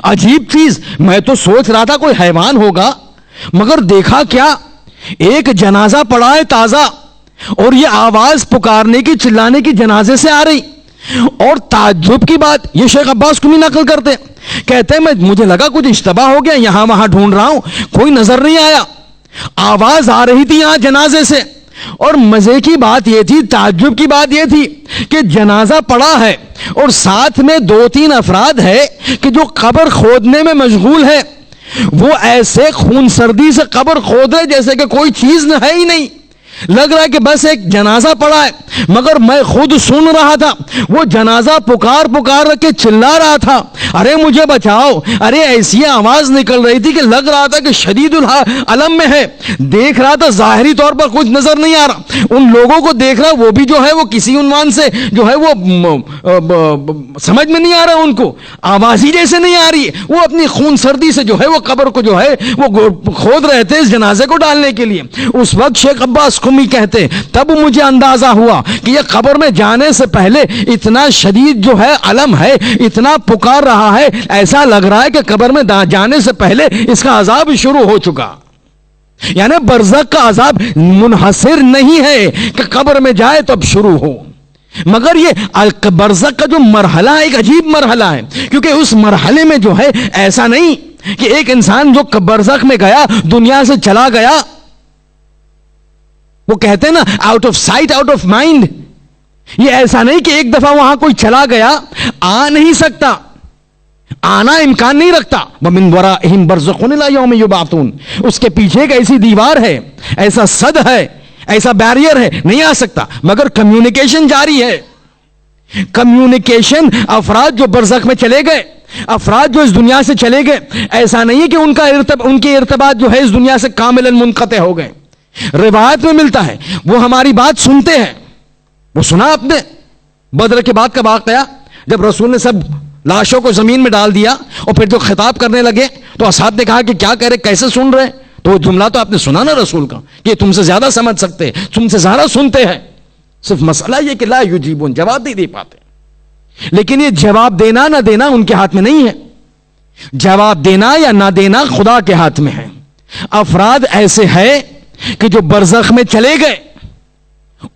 عجیب چیز. میں تو سوچ رہا تھا کوئی حیوان ہوگا، مگر دیکھا کیا، ایک جنازہ پڑا ہے تازہ، اور یہ آواز پکارنے کی، چلانے کی جنازے سے آ رہی. اور تعجب کی بات یہ شیخ عباس قمی نقل کرتے، کہتے ہیں مجھے لگا کچھ اشتباہ ہو گیا، یہاں وہاں ڈھونڈ رہا ہوں، کوئی نظر نہیں آیا. آواز آ رہی تھی یہاں جنازے سے. اور مزے کی بات یہ تھی، تعجب کی بات یہ تھی کہ جنازہ پڑا ہے اور ساتھ میں 2-3 افراد ہے کہ جو قبر کھودنے میں مشغول ہے. وہ ایسے خون سردی سے قبر کھود رہے جیسے کہ کوئی چیز ہے ہی نہیں. لگ رہا ہے کہ بس ایک جنازہ پڑا ہے. مگر میں خود سن رہا تھا، وہ جنازہ پکار کے چلا رہا تھا، ارے مجھے بچاؤ. ارے ایسی آواز نکل رہی تھی کہ لگ رہا تھا کہ شدید العلم میں ہے. دیکھ رہا تھا ظاہری طور پر کچھ نظر نہیں آ رہا، ان لوگوں کو دیکھ رہا، وہ بھی جو ہے وہ کسی عنوان سے جو ہے وہ سمجھ میں نہیں آ رہا، ان کو آواز ہی جیسے نہیں آ رہی. وہ اپنی خون سردی سے جو ہے وہ قبر کو جو ہے وہ کھود رہے تھے اس جنازے کو ڈالنے کے لیے. اس وقت شیخ عباس تم ہی کہتے، تب مجھے اندازہ ہوا کہ یہ قبر میں جانے سے پہلے اتنا شدید جو ہے علم ہے، اتنا پکار رہا ہے، ایسا لگ رہا ہے کہ قبر میں جانے سے پہلے اس کا عذاب شروع ہو چکا. یعنی برزخ کا عذاب منحصر نہیں ہے کہ قبر میں جائے تو اب شروع ہو، مگر یہ برزخ کا جو مرحلہ ہے ایک عجیب مرحلہ ہے، کیونکہ اس مرحلے میں جو ہے ایسا نہیں کہ ایک انسان جو برزخ میں گیا، دنیا سے چلا گیا، وہ کہتے ہیں نا out of sight out of mind. یہ ایسا نہیں کہ ایک دفعہ وہاں کوئی چلا گیا آ نہیں سکتا، آنا امکان نہیں رکھتا. وَمِن وَرَائِهِمْ بَرْزَخٌ إِلَىٰ يَوْمِ يُبْعَثُونَ. اس کے پیچھے ایک ایسی دیوار ہے، ایسا صد ہے، ایسا بیریئر ہے، نہیں آ سکتا، مگر کمیونیکیشن جاری ہے. کمیونیکیشن، افراد جو برزخ میں چلے گئے، افراد جو اس دنیا سے چلے گئے، ایسا نہیں ہے کہ ان کے ارتباط جو ہے اس دنیا سے کاملاً منقطع ہو گئے. روایت میں ملتا ہے وہ ہماری بات سنتے ہیں. وہ سنا آپ نے بدر کے بعد کا واقعہ، جب رسول نے سب لاشوں کو زمین میں ڈال دیا اور پھر جو خطاب کرنے لگے تو اصحاب نے کہا کہ کیا کہہ رہے، کیسے سن رہے؟ تو وہ جملہ تو آپ نے سنا نا رسول کا کہ تم سے زیادہ سمجھ سکتے، تم سے زیادہ سنتے ہیں. صرف مسئلہ یہ کہ لا یجیبون، جواب نہیں دے پاتے. لیکن یہ جواب دینا نہ دینا ان کے ہاتھ میں نہیں ہے. جواب دینا یا نہ دینا خدا کے ہاتھ میں ہے. افراد ایسے ہیں کہ جو برزخ میں چلے گئے،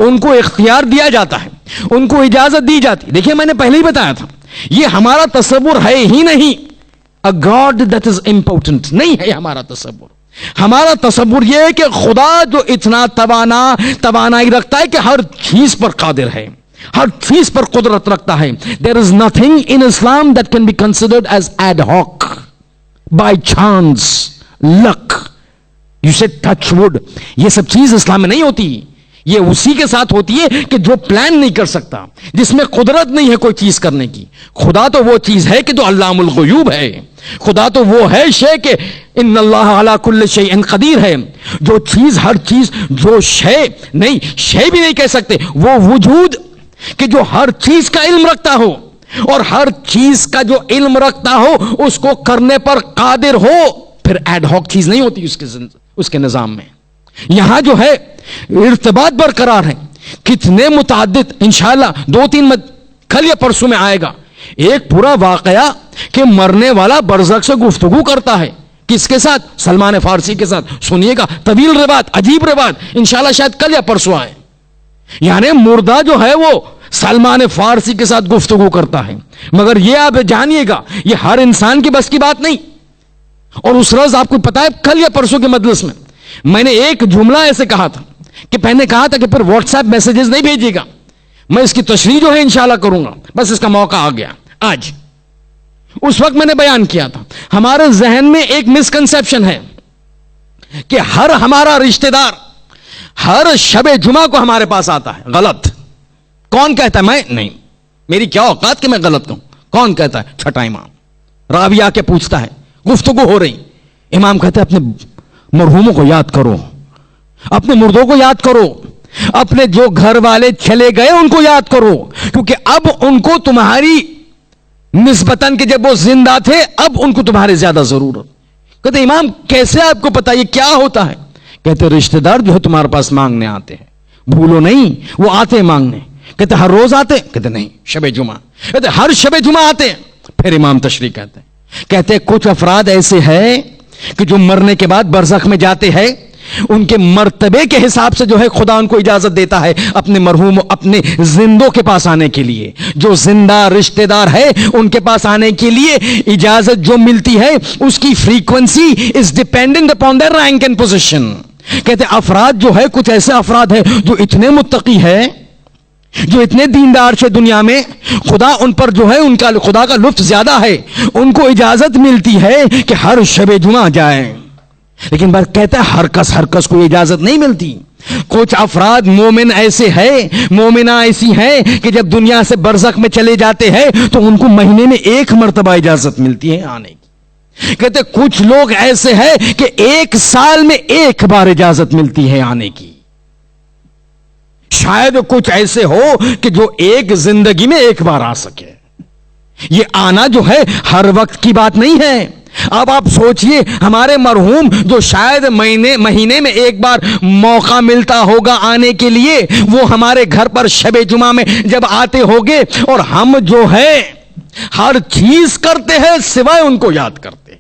ان کو اختیار دیا جاتا ہے، ان کو اجازت دی جاتی. دیکھیں میں نے پہلے ہی بتایا تھا، یہ ہمارا تصور ہے ہی نہیں. A God that is important نہیں ہے ہمارا تصور. ہمارا تصور یہ ہے کہ خدا جو اتنا توانائی رکھتا ہے کہ ہر چیز پر قادر ہے، ہر چیز پر قدرت رکھتا ہے. There is nothing in Islam that can be considered as ad hoc, by chance, luck. You said touch wood. یہ سب چیز اسلام میں نہیں ہوتی. یہ اسی کے ساتھ ہوتی ہے کہ جو پلان نہیں کر سکتا، جس میں قدرت نہیں ہے کوئی چیز کرنے کی. خدا تو وہ چیز ہے کہ جو علام الغیوب ہے. خدا تو وہ ہے شے کہ ان اللہ علی کل شیء قدیر ہے. جو چیز، ہر چیز، جو شے نہیں، شے بھی نہیں کہہ سکتے، وہ وجود کہ جو ہر چیز کا علم رکھتا ہو اور ہر چیز کا جو علم رکھتا ہو اس کو کرنے پر قادر ہو. پھر ایڈ ہاک چیز نہیں ہوتی اس کے نظام میں. یہاں جو ہے ارتباط برقرار ہے. کتنے متعدد، انشاءاللہ 2-3 کل یا پرسوں میں آئے گا ایک پورا واقعہ کہ مرنے والا برزخ سے گفتگو کرتا ہے. کس کے ساتھ؟ سلمان فارسی کے ساتھ. سنیے گا، طویل روایت، عجیب روایت، انشاءاللہ شاید کل یا پرسوں آئے. یعنی مردہ جو ہے وہ سلمان فارسی کے ساتھ گفتگو کرتا ہے. مگر یہ آپ جانیے گا یہ ہر انسان کی بس کی بات نہیں. اور اس روز آپ کو پتا ہے کل یا پرسوں کے مجلس میں نے ایک جملہ ایسے کہا تھا کہ میں نے کہا تھا کہ پھر واٹس ایپ میسیجز نہیں بھیجیے گا، میں اس کی تشریح جو ہے انشاءاللہ کروں گا. بس اس کا موقع آ گیا آج. اس وقت میں نے بیان کیا تھا ہمارے ذہن میں ایک مسکنسیپشن ہے کہ ہر ہمارا رشتہ دار ہر شب جمعہ کو ہمارے پاس آتا ہے. غلط. کون کہتا ہے؟ میں نہیں، میری کیا اوقات کہ میں غلط کہوں. کون کہتا ہے؟ چھٹا امام. راوی آ کے پوچھتا ہے، گفتگو ہو رہی، امام کہتے ہیں اپنے مرحوموں کو یاد کرو، اپنے مردوں کو یاد کرو، اپنے جو گھر والے چلے گئے ان کو یاد کرو، کیونکہ اب ان کو تمہاری نسبتاً کہ جب وہ زندہ تھے اب ان کو تمہارے زیادہ ضرورت. کہتے امام کیسے آپ کو پتا یہ کیا ہوتا ہے؟ کہتے رشتہ دار جو ہے تمہارے پاس مانگنے آتے ہیں، بھولو نہیں، وہ آتے مانگنے. کہتے ہر روز آتے؟ کہتے نہیں، شب جمعہ. کہتے ہر شب جمعہ آتے ہیں. پھر امام تشریح کہتے کچھ افراد ایسے ہیں کہ جو مرنے کے بعد برزخ میں جاتے ہیں، ان کے مرتبے کے حساب سے جو ہے خدا ان کو اجازت دیتا ہے اپنے مرحوم، اپنے زندوں کے پاس آنے کے لیے. جو زندہ رشتہ دار ہے ان کے پاس آنے کے لیے اجازت جو ملتی ہے اس کی frequency is dependent upon their rank and position. کہتے افراد جو ہے کچھ ایسے افراد ہیں جو اتنے متقی ہیں، جو اتنے دیندار سے دنیا میں، خدا ان پر جو ہے ان کا خدا کا لطف زیادہ ہے، ان کو اجازت ملتی ہے کہ ہر شب جمعہ جائیں. لیکن بس کہتا ہے ہر کس کو اجازت نہیں ملتی. کچھ افراد مومن ایسے ہیں، مومنہ ایسی ہیں کہ جب دنیا سے برزخ میں چلے جاتے ہیں تو ان کو مہینے میں 1 مرتبہ اجازت ملتی ہے آنے کی. کہتے کچھ لوگ ایسے ہیں کہ 1 سال میں 1 بار اجازت ملتی ہے آنے کی. شاید کچھ ایسے ہو کہ جو ایک زندگی میں 1 بار آ سکے. یہ آنا جو ہے ہر وقت کی بات نہیں ہے. اب آپ سوچئے ہمارے مرحوم جو شاید مہینے میں ایک بار موقع ملتا ہوگا آنے کے لیے، وہ ہمارے گھر پر شب جمعہ میں جب آتے ہوگے، اور ہم جو ہے ہر چیز کرتے ہیں سوائے ان کو یاد کرتے.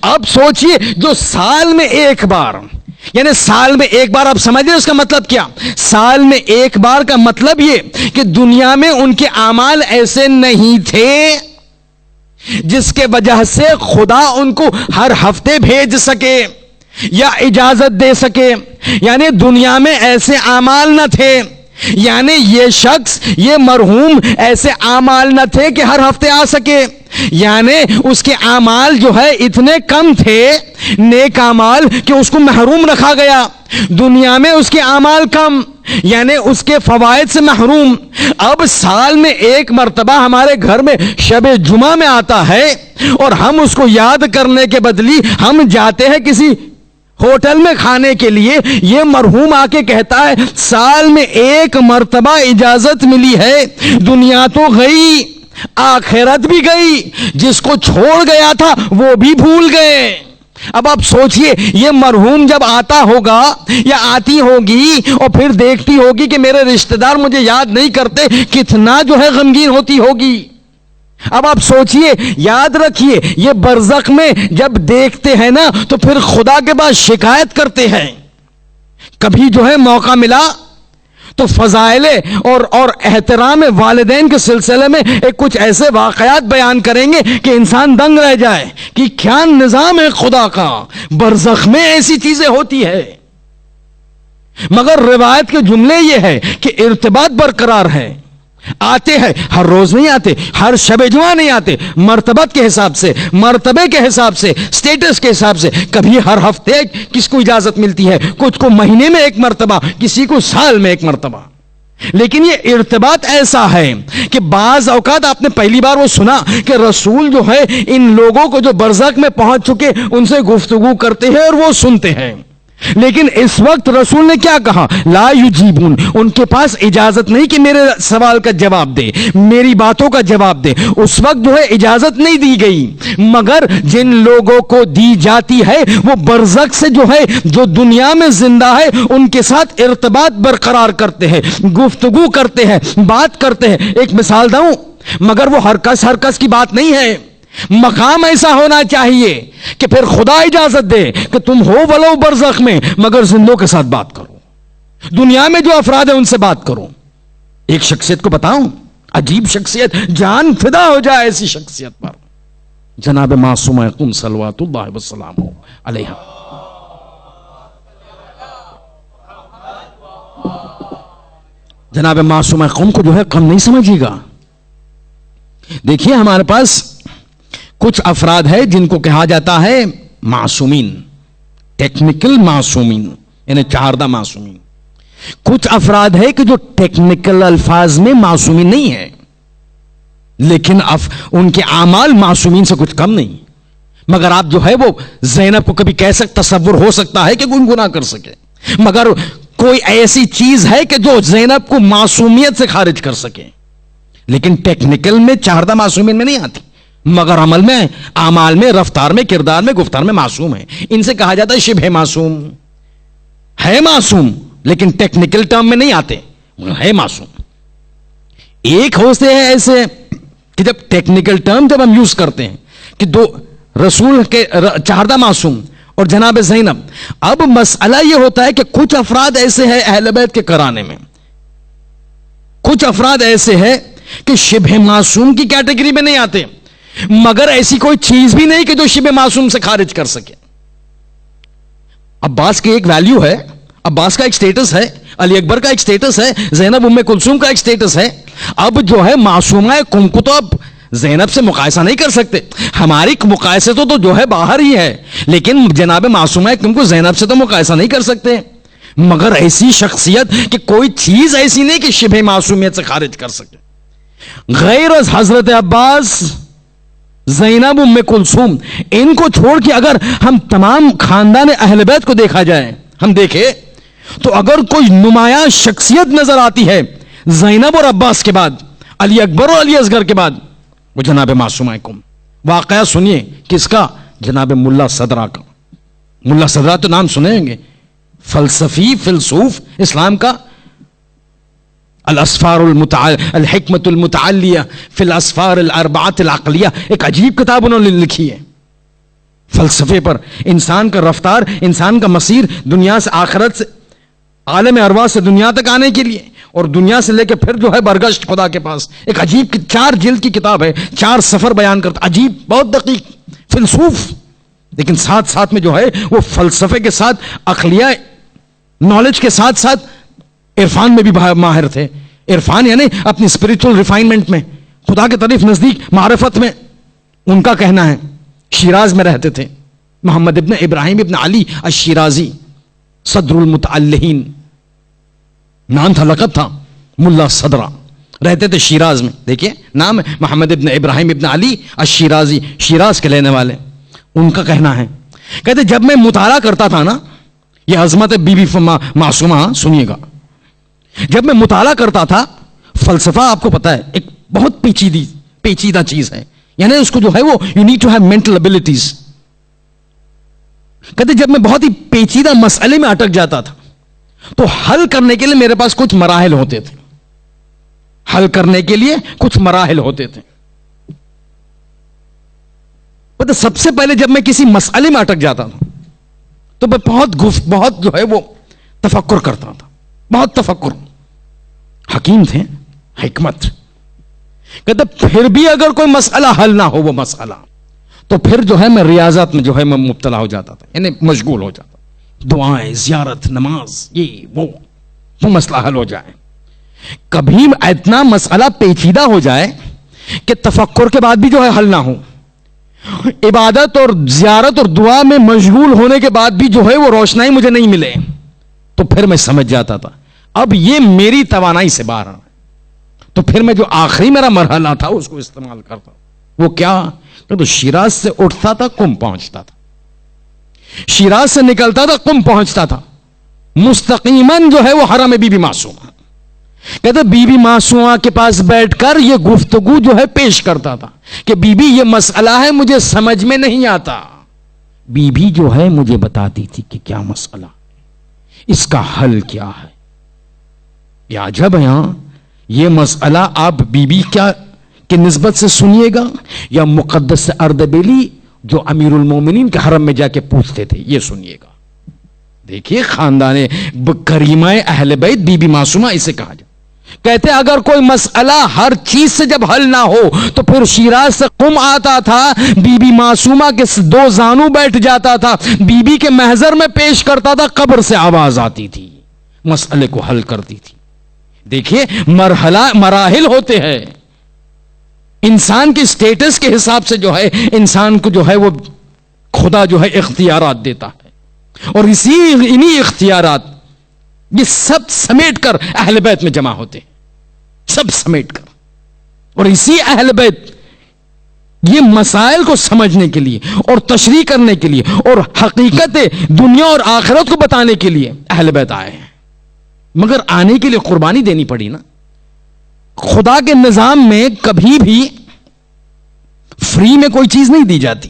اب سوچئے جو سال میں ایک بار، یعنی سال میں ایک بار، آپ سمجھ رہے اس کا مطلب کیا؟ سال میں ایک بار کا مطلب یہ کہ دنیا میں ان کے اعمال ایسے نہیں تھے جس کے وجہ سے خدا ان کو ہر ہفتے بھیج سکے یا اجازت دے سکے. یعنی دنیا میں ایسے اعمال نہ تھے، یعنی یہ شخص، یہ مرحوم ایسے اعمال نہ تھے کہ ہر ہفتے آ سکے. یعنی اس کے اعمال جو ہے اتنے کم تھے، نیک اعمال، کہ اس کو محروم رکھا گیا. دنیا میں اس کے اعمال کم، یعنی اس کے فوائد سے محروم. اب سال میں ایک مرتبہ ہمارے گھر میں شب جمعہ میں آتا ہے، اور ہم اس کو یاد کرنے کے بدلی ہم جاتے ہیں کسی ہوٹل میں کھانے کے لیے. یہ مرحوم آ کے کہتا ہے سال میں ایک مرتبہ اجازت ملی ہے، دنیا تو گئی، آخرت بھی گئی، جس کو چھوڑ گیا تھا وہ بھی بھول گئے. اب آپ سوچئے یہ مرحوم جب آتا ہوگا یا آتی ہوگی اور پھر دیکھتی ہوگی کہ میرے رشتہ دار مجھے یاد نہیں کرتے، کتنا جو ہے غمگین ہوتی ہوگی. اب آپ سوچئے، یاد رکھیے، یہ برزخ میں جب دیکھتے ہیں نا تو پھر خدا کے بعد شکایت کرتے ہیں. کبھی جو ہے موقع ملا تو فضائل اور احترام والدین کے سلسلے میں ایک کچھ ایسے واقعات بیان کریں گے کہ انسان دنگ رہ جائے کہ کیا نظام ہے خدا کا. برزخ میں ایسی چیزیں ہوتی ہے، مگر روایت کے جملے یہ ہے کہ ارتباط برقرار ہے. آتے ہیں، ہر روز نہیں آتے، ہر شب جمعہ نہیں آتے، مرتبت کے حساب سے، مرتبے کے حساب سے، سٹیٹس کے حساب سے. کبھی ہر ہفتے کس کو اجازت ملتی ہے، کچھ کو مہینے میں ایک مرتبہ، کسی کو سال میں ایک مرتبہ. لیکن یہ ارتباط ایسا ہے کہ بعض اوقات آپ نے پہلی بار وہ سنا کہ رسول جو ہے ان لوگوں کو جو برزخ میں پہنچ چکے ان سے گفتگو کرتے ہیں اور وہ سنتے ہیں. لیکن اس وقت رسول نے کیا کہا؟ لا یجیبون، ان کے پاس اجازت نہیں کہ میرے سوال کا جواب دے، میری باتوں کا جواب دے. اس وقت جو ہے اجازت نہیں دی گئی، مگر جن لوگوں کو دی جاتی ہے وہ برزخ سے جو ہے، جو دنیا میں زندہ ہے، ان کے ساتھ ارتباط برقرار کرتے ہیں، گفتگو کرتے ہیں، بات کرتے ہیں. ایک مثال دوں، مگر وہ ہر کس کی بات نہیں ہے. مقام ایسا ہونا چاہیے کہ پھر خدا اجازت دے کہ تم ہو ولو برزخ میں، مگر زندوں کے ساتھ بات کرو، دنیا میں جو افراد ہیں ان سے بات کرو. ایک شخصیت کو بتاؤں، عجیب شخصیت، جان فدا ہو جائے ایسی شخصیت پر، جناب معصومہ قم صلوات اللہ وسلام علیہ. جناب معصومہ قم کو جو ہے کم نہیں سمجھیے گا. دیکھیے ہمارے پاس کچھ افراد ہے جن کو کہا جاتا ہے معصومین، ٹیکنیکل معصومین، یعنی چاردہ معصومین. کچھ افراد ہے کہ جو ٹیکنیکل الفاظ میں معصومین نہیں ہے، لیکن ان کے اعمال معصومین سے کچھ کم نہیں. مگر آپ جو ہے وہ زینب کو کبھی کیسے تصور ہو سکتا ہے کہ کوئی گناہ کر سکے، مگر کوئی ایسی چیز ہے کہ جو زینب کو معصومیت سے خارج کر سکے. لیکن ٹیکنیکل میں چاردہ معصومین میں نہیں آتی، مگر عمل میں، اعمال میں، رفتار میں، کردار میں، گفتار میں معصوم ہے. ان سے کہا جاتا ہے شبہ معصوم، ہے معصوم لیکن ٹیکنیکل ٹرم میں نہیں آتے، ہے معصوم. ایک ہوتے ہیں ایسے کہ جب ٹیکنیکل ٹرم جب ہم یوز کرتے ہیں کہ دو رسول کے چاردہ معصوم اور جناب زینب. اب مسئلہ یہ ہوتا ہے کہ کچھ افراد ایسے ہیں اہل بیت کے کرانے میں، کچھ افراد ایسے ہیں کہ شبہ معصوم کی کیٹیگری میں نہیں آتے، مگر ایسی کوئی چیز بھی نہیں کہ جو شبہ معصوم سے خارج کر سکے. عباس کی ایک ویلیو ہے، عباس کا ایک سٹیٹس ہے، علی اکبر کا ایک سٹیٹس ہے، زینب ام کلثوم کا ایک سٹیٹس ہے. اب جو ہے معصومہ قم کو تو اب زینب سے مقایسہ نہیں کر سکتے، ہماری مقایسے تو جو ہے باہر ہی ہے، لیکن جناب معصومہ قم کو زینب سے تو مقایسہ نہیں کر سکتے. مگر ایسی شخصیت کہ کوئی چیز ایسی نہیں کہ شبہ معصومیت سے خارج کر سکے. غیر از حضرت عباس، زینب ام کلثوم، ان کو چھوڑ کے اگر ہم تمام خاندان اہل بیت کو دیکھا جائے، ہم دیکھیں تو اگر کوئی نمایاں شخصیت نظر آتی ہے زینب اور عباس کے بعد، علی اکبر اور علی اصغر کے بعد، وہ جناب معصومہ قم، واقعہ سنیے کس کا؟ جناب ملا صدرہ کا. ملا صدرہ تو نام سنیں گے، فلسفی فلسوف اسلام کا. الاسفار الحکمت المتعلیہ فی الاسفار الاربعۃ العقلیہ، ایک عجیب کتاب انہوں نے لکھی ہے فلسفے پر. انسان کا رفتار، انسان کا مسیر دنیا سے آخرت سے، عالم ارواح سے دنیا تک آنے کے لیے، اور دنیا سے لے کے پھر جو ہے برگشت خدا کے پاس. ایک عجیب 4 جلد کی کتاب ہے، 4 سفر بیان کرتا، عجیب، بہت دقیق، فلسوف، لیکن ساتھ ساتھ میں جو ہے وہ فلسفے کے ساتھ عقلیہ نالج کے ساتھ ساتھ عرفان میں بھی ماہر تھے. عرفان یعنی اپنی اسپرچل ریفائنمنٹ میں، خدا کے طرف نزدیک معرفت میں. ان کا کہنا ہے شیراز میں رہتے تھے، محمد ابن ابراہیم ابن علی الشیرازی، صدر المتعلہین نام تھا، لقب تھا ملا صدرہ. رہتے تھے شیراز میں. دیکھیے نام ہے محمد ابن ابراہیم ابن علی الشیرازی، شیراز کے لینے والے. ان کا کہنا ہے، کہتے جب میں مطالعہ کرتا تھا نا، یہ عظمت بی بی معصومہ، سنیے گا، جب میں مطالعہ کرتا تھا، فلسفہ آپ کو پتا ہے ایک بہت پیچیدہ چیز ہے، یعنی اس کو جو ہے وہ you need to have mental abilities. کہتے جب میں بہت ہی پیچیدہ مسئلے میں اٹک جاتا تھا تو حل کرنے کے لیے میرے پاس کچھ مراحل ہوتے تھے. حل کرنے کے لیے کچھ مراحل ہوتے تھے. پتہ سب سے پہلے جب میں کسی مسئلے میں اٹک جاتا تھا تو میں بہت جو ہے وہ تفکر کرتا تھا، بہت تفکر. حکیم تھے، حکمت. کہتے پھر بھی اگر کوئی مسئلہ حل نہ ہو، وہ مسئلہ، تو پھر جو ہے میں ریاضت میں جو ہے میں مبتلا ہو جاتا تھا، یعنی مشغول ہو جاتا. دعائیں، زیارت، نماز، یہ وہ مسئلہ حل ہو جائے. کبھی اتنا مسئلہ پیچیدہ ہو جائے کہ تفکر کے بعد بھی جو ہے حل نہ ہو، عبادت اور زیارت اور دعا میں مشغول ہونے کے بعد بھی جو ہے وہ روشنائی مجھے نہیں ملے، تو پھر میں سمجھ جاتا تھا اب یہ میری توانائی سے باہر ہے. تو پھر میں جو آخری میرا مرحلہ تھا اس کو استعمال کرتا. وہ کیا؟ تو شیراز سے اٹھتا تھا، قم پہنچتا تھا. شیراز سے نکلتا تھا، قم پہنچتا تھا. مستقیماً جو ہے وہ حرم بی بی معصومہ. کہتے بی بی معصومہ کے پاس بیٹھ کر یہ گفتگو جو ہے پیش کرتا تھا کہ بی بی یہ مسئلہ ہے، مجھے سمجھ میں نہیں آتا. بی بی جو ہے مجھے بتاتی تھی کہ کیا مسئلہ، اس کا حل کیا ہے. یہ عجب ہے. ہاں یہ مسئلہ آپ بی بی کیا کی نسبت سے سنیے گا یا مقدس اردبیلی جو امیر المومنین کے حرم میں جا کے پوچھتے تھے، یہ سنیے گا. دیکھیے خاندان کریمہ اہل بیت بی بی معصومہ اسے کہا جائے. کہتے اگر کوئی مسئلہ ہر چیز سے جب حل نہ ہو تو پھر شیراز سے قم آتا تھا، بی بی معصومہ کے 2 زانو بیٹھ جاتا تھا، بی بی کے محضر میں پیش کرتا تھا، قبر سے آواز آتی تھی، مسئلے کو حل کرتی تھی. دیکھیے مراحل ہوتے ہیں. انسان کی سٹیٹس کے حساب سے جو ہے انسان کو جو ہے وہ خدا جو ہے اختیارات دیتا ہے، اور انہی اختیارات یہ سب سمیٹ کر اہل بیت میں جمع ہوتے ہیں، سب سمیٹ کر. اور اسی اہل بیت یہ مسائل کو سمجھنے کے لیے اور تشریح کرنے کے لیے اور حقیقت دنیا اور آخرت کو بتانے کے لیے اہل بیت آئے ہیں. مگر آنے کے لیے قربانی دینی پڑی نا. خدا کے نظام میں کبھی بھی فری میں کوئی چیز نہیں دی جاتی.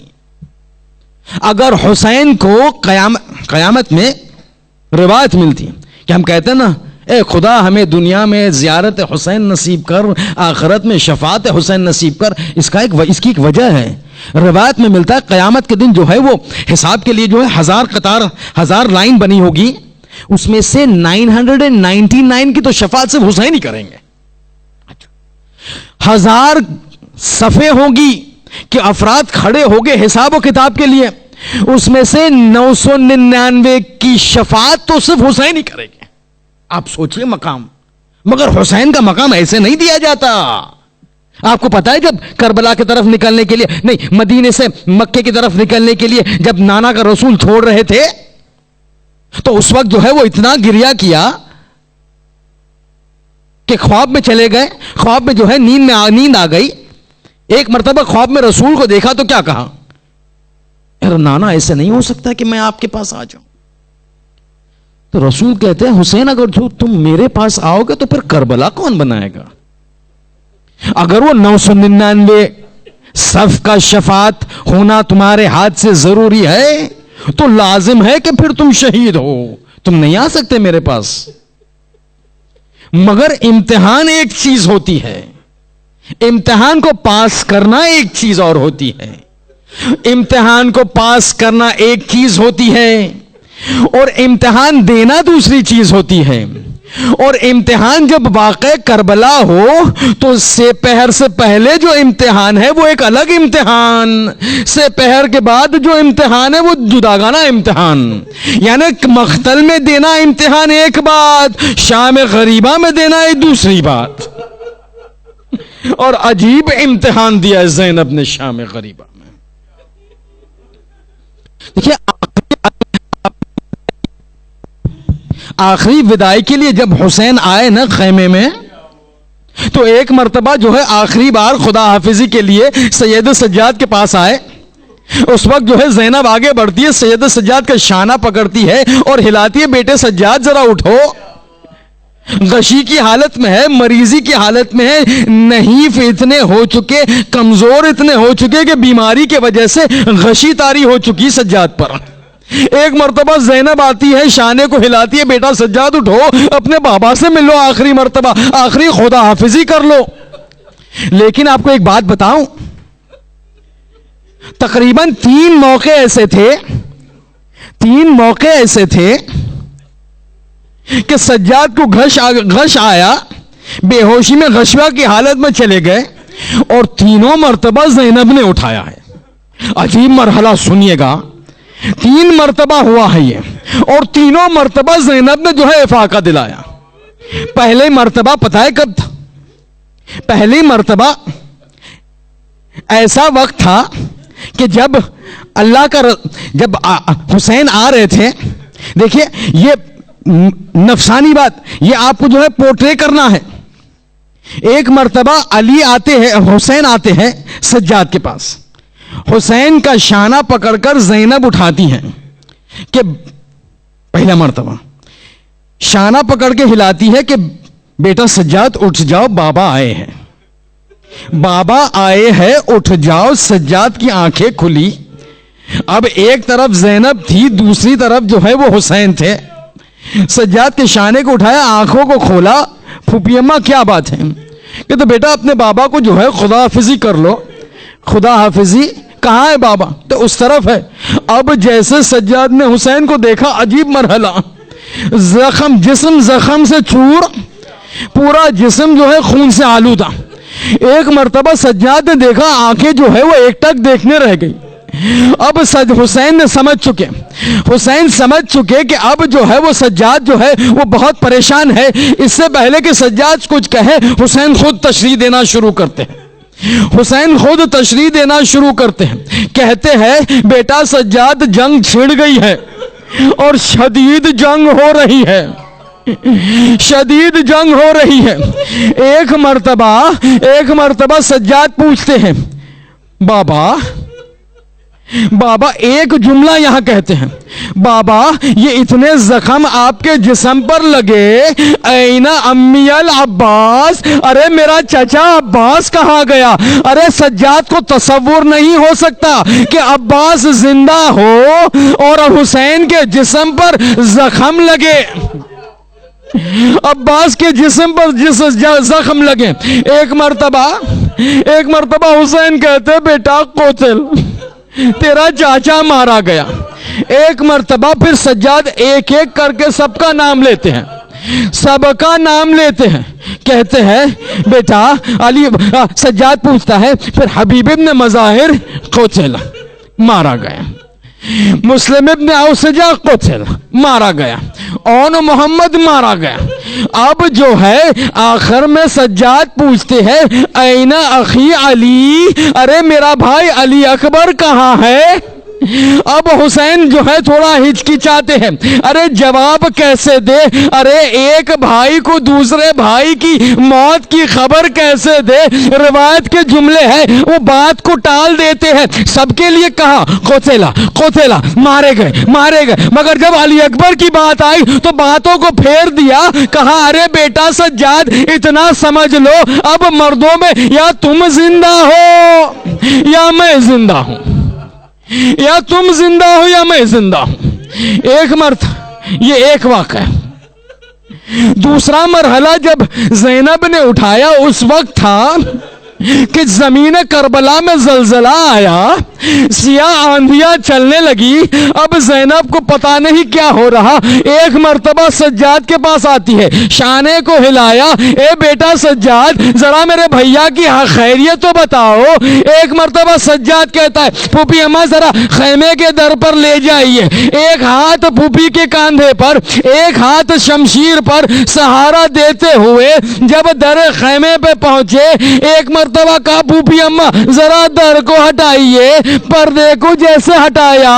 اگر حسین کو قیامت میں روایت ملتی کہ ہم کہتے ہیں نا اے خدا ہمیں دنیا میں زیارت حسین نصیب کر، آخرت میں شفاعت حسین نصیب کر، اس کی ایک وجہ ہے. روایت میں ملتا ہے قیامت کے دن جو ہے وہ حساب کے لیے جو ہے 1000 لائن بنی ہوگی، اس میں سے 999 کی تو شفاعت صرف حسین ہی کریں گے. 1000 صفحے ہوگی کہ افراد کھڑے ہو گئے حساب و کتاب کے لیے، اس میں سے 999 کی شفاعت تو صرف حسین ہی کریں گے. آپ سوچئے مقام. مگر حسین کا مقام ایسے نہیں دیا جاتا. آپ کو پتا ہے جب کربلا کی طرف نکلنے کے لیے، نہیں مدینے سے مکے کی طرف نکلنے کے لیے جب نانا کا رسول چھوڑ رہے تھے تو اس وقت جو ہے وہ اتنا گریہ کیا کہ خواب میں چلے گئے. خواب میں جو ہے نیند آ گئی. ایک مرتبہ خواب میں رسول کو دیکھا تو کیا کہا، ارے نانا ایسے نہیں ہو سکتا کہ میں آپ کے پاس آ جاؤں. تو رسول کہتے ہیں حسین اگر جو تم میرے پاس آؤ گے تو پھر کربلا کون بنائے گا؟ اگر وہ 999 صف کا شفاعت ہونا تمہارے ہاتھ سے ضروری ہے تو لازم ہے کہ پھر تم شہید ہو. تم نہیں آ سکتے میرے پاس. مگر امتحان ایک چیز ہوتی ہے, امتحان کو پاس کرنا ایک چیز اور ہوتی ہے. امتحان کو پاس کرنا ایک چیز ہوتی ہے اور امتحان دینا دوسری چیز ہوتی ہے. اور امتحان جب واقع کربلا ہو تو سے پہر سے پہلے جو امتحان ہے وہ ایک الگ امتحان, سے پہر کے بعد جو امتحان ہے وہ جداگانہ امتحان. یعنی مقتل میں دینا امتحان ایک بات, شام غریبہ میں دینا ایک دوسری بات. اور عجیب امتحان دیا ہے زینب نے شام غریبہ میں. دیکھیے آخری وداعی کے لیے جب حسین آئے نا خیمے میں, تو ایک مرتبہ جو ہے آخری بار خدا حافظی کے لیے سید سجاد کے پاس آئے. اس وقت جو ہے زینب آگے بڑھتی ہے, سید سجاد کا شانہ پکڑتی ہے اور ہلاتی ہے, بیٹے سجاد ذرا اٹھو. غشی کی حالت میں ہے, مریضی کی حالت میں ہے, نحیف اتنے ہو چکے, کمزور اتنے ہو چکے کہ بیماری کی وجہ سے غشی طاری ہو چکی سجاد پر. ایک مرتبہ زینب آتی ہے, شانے کو ہلاتی ہے, بیٹا سجاد اٹھو, اپنے بابا سے مل لو, آخری مرتبہ آخری خدا حافظی کر لو. لیکن آپ کو ایک بات بتاؤں, تقریباً 3 موقع ایسے تھے کہ سجاد کو غش آیا, بے ہوشی میں غشوا کی حالت میں چلے گئے, اور تینوں مرتبہ زینب نے اٹھایا ہے. عجیب مرحلہ سنیے گا, 3 مرتبہ ہوا ہے یہ, اور تینوں مرتبہ زینب نے جو ہے افاقہ دلایا. پہلے مرتبہ پتہ ہے کب تھا؟ پہلی مرتبہ ایسا وقت تھا کہ جب جب حسین آ رہے تھے. دیکھیے یہ نفسانی بات, یہ آپ کو جو ہے پورٹری کرنا ہے. ایک مرتبہ علی آتے ہیں, حسین آتے ہیں سجاد کے پاس. حسین کا شانہ پکڑ کر زینب اٹھاتی ہیں کہ پہلا مرتبہ شانہ پکڑ کے ہلاتی ہے کہ بیٹا سجاد اٹھ جاؤ, بابا آئے ہیں, بابا آئے ہیں, اٹھ جاؤ. سجاد کی آنکھیں کھلی. اب ایک طرف زینب تھی, دوسری طرف جو ہے وہ حسین تھے. سجاد کے شانے کو اٹھایا, آنکھوں کو کھولا. پھوپھی اماں کیا بات ہے؟ کہ تو بیٹا اپنے بابا کو جو ہے خدا حافظی کر لو. خدا حافظی کہاں ہے بابا؟ تو اس طرف ہے. اب جیسے سجاد نے حسین کو دیکھا, عجیب مرحلہ, جسم زخم سے چور, پورا جسم جو ہے خون سے آلودہ. ایک مرتبہ سجاد نے دیکھا, آنکھیں جو ہے وہ ایک ٹک دیکھنے رہ گئی. اب حسین سمجھ چکے کہ اب جو ہے وہ سجاد جو ہے وہ بہت پریشان ہے. اس سے پہلے کہ سجاد کچھ کہے, حسین خود تشریح دینا شروع کرتے ہیں. کہتے ہیں بیٹا سجاد, جنگ چھڑ گئی ہے اور شدید جنگ ہو رہی ہے. ایک مرتبہ سجاد پوچھتے ہیں, بابا ایک جملہ یہاں کہتے ہیں, بابا یہ اتنے زخم آپ کے جسم پر لگے, اینا امی العباس, ارے میرا چچا عباس کہاں گیا؟ ارے سجاد کو تصور نہیں ہو سکتا کہ عباس زندہ ہو اور حسین کے جسم پر زخم لگے. عباس کے جسم پر زخم لگے. ایک مرتبہ حسین کہتے, بیٹا قاتل, تیرا چاچا مارا گیا. ایک مرتبہ پھر سجاد ایک ایک کر کے سب کا نام لیتے ہیں, کہتے ہیں بیٹا علی. سجاد پوچھتا ہے پھر حبیب ابن مظاہر قتل, مارا گیا. مسلم ابن اوسجہ قتل, مارا گیا. اون محمد مارا گیا. اب جو ہے آخر میں سجاد پوچھتے ہیں, اینا اخی علی, ارے میرا بھائی علی اکبر کہاں ہے؟ اب حسین جو ہے تھوڑا ہچکچاتے ہیں, ارے جواب کیسے دے, ارے ایک بھائی کو دوسرے بھائی کی موت کی خبر کیسے دے. روایت کے جملے ہیں وہ بات کو ٹال دیتے ہیں. سب کے لیے کہا قتلا, مارے گئے, مگر جب علی اکبر کی بات آئی تو باتوں کو پھیر دیا. کہا ارے بیٹا سجاد اتنا سمجھ لو, اب مردوں میں یا تم زندہ ہو یا میں زندہ ہوں، یا تم زندہ ہو یا میں زندہ ہوں. ایک مرتبہ یہ ایک واقعہ ہے. دوسرا مرحلہ جب زینب نے اٹھایا اس وقت تھا کہ زمین کربلا میں زلزلہ آیا، سیاہ آندھیاں چلنے لگی. اب زینب کو پتا نہیں کیا ہو رہا. ایک مرتبہ سجاد کے پاس آتی ہے، شانے کو ہلایا، اے بیٹا سجاد ذرا میرے بھیا کی خیریت تو بتاؤ. ایک مرتبہ سجاد کہتا ہے پھوپھی اماں ذرا خیمے کے در پر لے جائیے. ایک ہاتھ پھوپھی کے کاندھے پر، ایک ہاتھ شمشیر پر سہارا دیتے ہوئے جب در خیمے پہ پہنچے، ایک مرتبہ کہا پھوپھی اماں ذرا در کو ہٹائیے. پردے کو جیسے ہٹایا،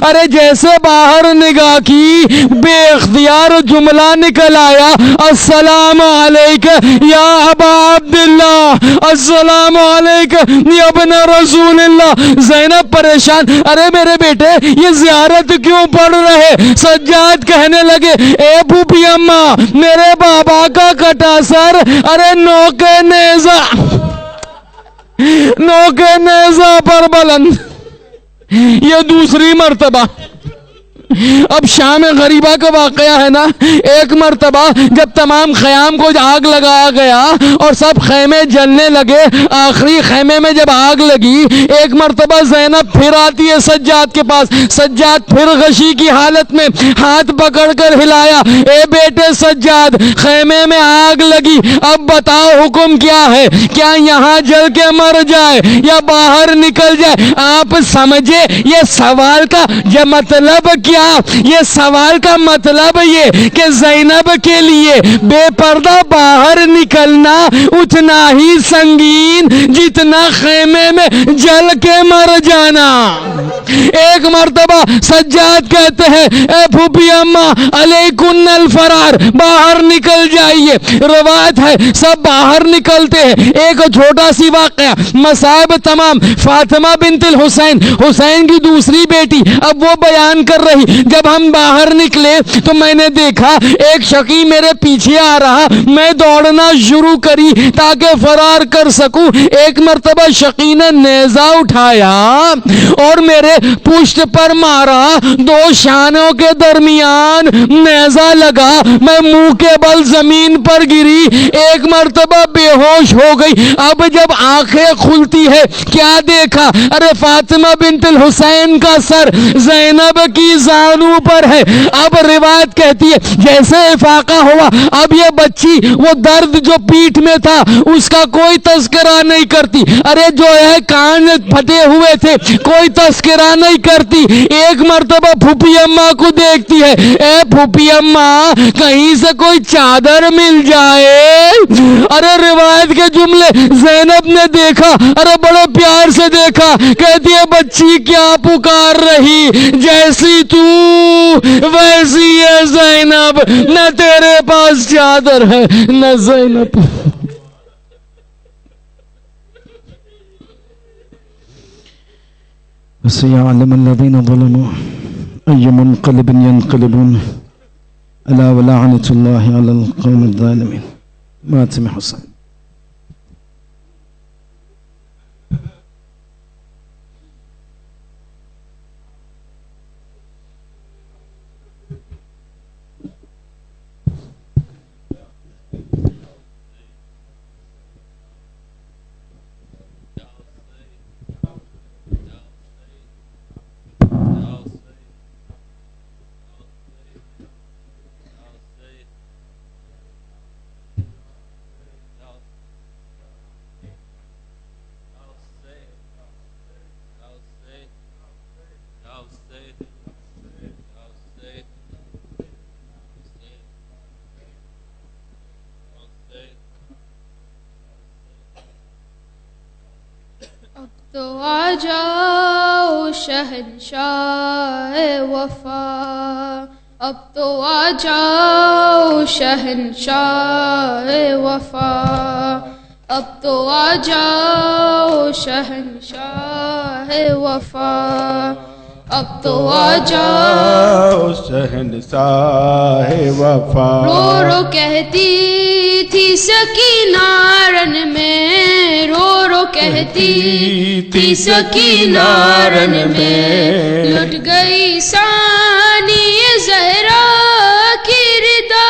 ارے جیسے باہر نگاہ کی بے اختیار جملہ نکل آیا، السلام علیکہ یا ابا عبداللہ، السلام علیکہ یا ابن رسول اللہ. زینب پریشان، ارے میرے بیٹے یہ زیارت کیوں پڑھ رہے؟ سجاد کہنے لگے اے پھوپھی اماں میرے بابا کا کٹا سر، ارے نوکے نیزہ پر بلند. یہ دوسری مرتبہ. اب شام غریبہ کا واقعہ ہے نا. ایک مرتبہ جب تمام خیام کو آگ لگایا گیا اور سب خیمے جلنے لگے، آخری خیمے میں جب آگ لگی، ایک مرتبہ زینب پھر آتی ہے سجاد کے پاس. سجاد پھر غشی کی حالت میں ہاتھ پکڑ کر ہلایا، اے بیٹے سجاد خیمے میں آگ لگی، اب بتاؤ حکم کیا ہے؟ کیا یہاں جل کے مر جائے یا باہر نکل جائے؟ آپ سمجھے یہ سوال کا مطلب کیا؟ یہ سوال کا مطلب یہ کہ زینب کے لیے بے پردہ باہر نکلنا اتنا ہی سنگین جتنا خیمے میں جل کے مر جانا. ایک مرتبہ سجاد کہتے ہیں اے پھوپھی اماں علیکن الفرار، باہر نکل جائیے. روایت ہے سب باہر نکلتے ہیں. ایک چھوٹا سی واقعہ، مصائب تمام. فاطمہ بنت الحسین، حسین کی دوسری بیٹی، اب وہ بیان کر رہی، جب ہم باہر نکلے تو میں نے دیکھا ایک شقی میرے پیچھے آ رہا، میں دوڑنا شروع کری تاکہ فرار کر سکوں. ایک مرتبہ شقی نے نیزہ اٹھایا اور میرے پشت پر مارا، دو شانوں کے درمیان نیزہ لگا، میں منہ کے بل زمین پر گری، ایک مرتبہ بے ہوش ہو گئی. اب جب آنکھیں کھلتی ہے کیا دیکھا؟ ارے فاطمہ بنت الحسین کا سر زینب کی زانو پر ہے. اب روایت کہتی ہے جیسے افاقہ ہوا، اب یہ بچی وہ درد جو پیٹھ میں تھا اس کا کوئی تذکرہ نہیں کرتی. ارے جو ہے کان پھٹے ہوئے تھے کوئی تذکرہ نہیں کرتی. ایک مرتبہ پھوپھی اماں کو دیکھتی ہے، اے پھوپھی اماں کہیں سے کوئی چادر مل جائے. ارے روایت کے جملے زینب نے دیکھا، ارے بڑے پیار سے دیکھا، کہتی ہے بچی کیا پکار رہی؟ جیسی تو ویسی ہے زینب، نہ تیرے پاس چادر ہے نہ زینب. وسيعلم الذين ظلموا أي منقلب ينقلبون ألا ولعنة الله على القوم الظالمين. ماتم حسين. تو آ جاؤ شہنشاہ وفا، اب تو آ جاؤ شہنشاہ وفا، اب تو آ جاؤ شہنشاہ وفا، اب تو آ جاؤ شہنشاہ وفا. رو رو کہتی تھی سکینہ رن میں، رو رو کہتی تھی سکینہ رن میں لٹ گئی ثانی زہرا کی ردا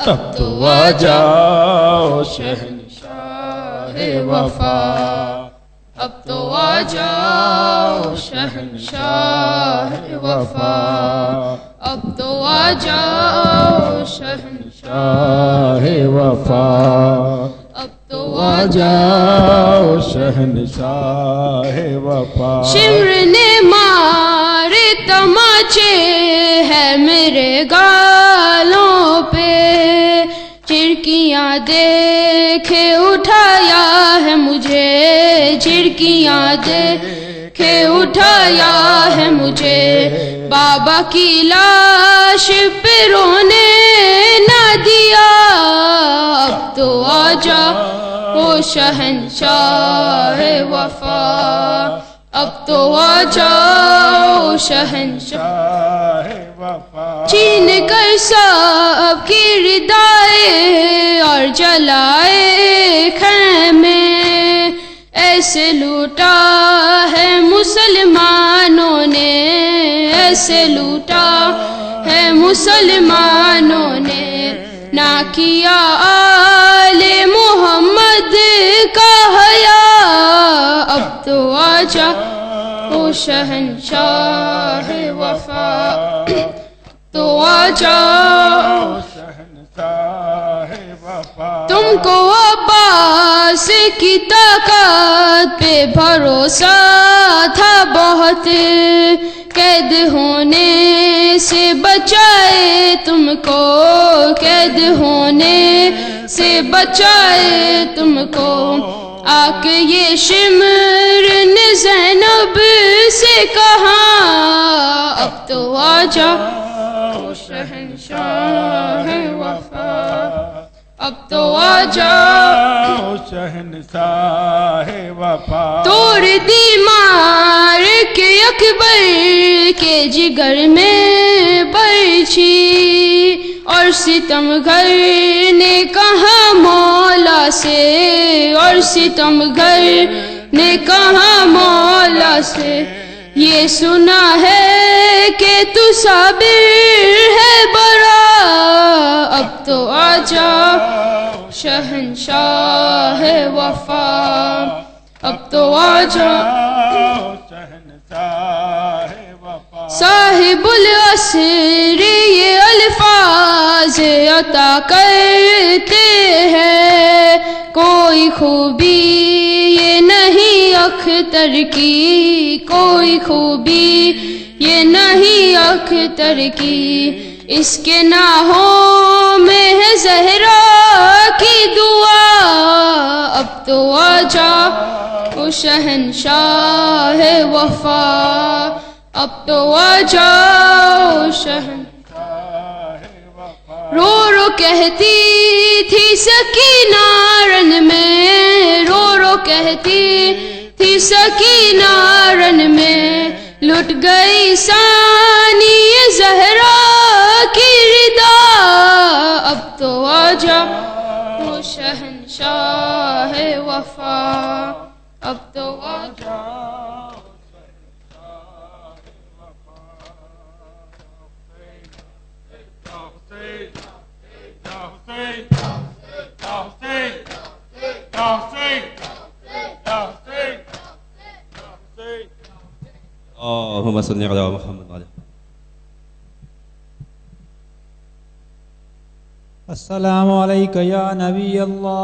اب تو آ جاؤ شہنشاہ وفا اب تو آ جاؤ شہنشاہ وفا اب تو آ جاؤ شہنشاہ وفا اب تو آ جاؤ شہنشاہ وفا شمر نے مارے تماچے ہے میرے گالوں پہ چڑکیاں دیکھے اٹھایا ہے مجھے چڑکیاں دیکھے اٹھایا ہے مجھے بابا کی لاش پہ رونے نہ دیا اب تو آ جا او شہنشاہ وفا اب تو آ جاؤ شہنشاہ وفا چھین کر سب کی ردائے اور جلائے خیمے ایسے لوٹا ہے مسلمانوں نے ایسے لوٹا ہے مسلمانوں نے نہ کیا آل محمد کا حیا اب تو آ جا او شہنشاہ وفا تو آ جاؤ شہنشاہ وفا تم کو عباس کی طاقت پہ بھروسہ تھا بہت قید ہونے سے بچائے تم کو قید ہونے سے بچائے تم کو آ کے یہ شمر نے زینب سے کہا اب تو آ جا شہنشاہ وفا اب تو آ جا شہنشاہ وفا توڑ دی مار کے اکبر کے جگر میں برچھی اور ستم گھر نے کہا مولا سے اور ستم گھر نے کہا مولا سے یہ سنا ہے کہ تو صابر ہے برا اب تو آ جا شہنشاہ وفا اب تو آ جا شہنشاہ وفا صاحب العصر یہ الفاظ عطا کرتے ہیں کوئی خوبی یہ نہیں اختر کی کوئی خوبی یہ نہیں اختر کی اس کے ناہوں میں ہے زہرا کی دعا اب تو آ جا او شہنشاہ وفا اب تو آ جاؤ شہنشاہ رو رو کہتی تھی سکینہ رن میں رو رو کہتی تھی سکینہ رن میں لٹ گئی ثانی زہرا کی ردا اب تو آ جا او شہنشاہ وفا اب تو آ جا اللهم صل على محمد وعلى السلام علیکم یا نبی اللہ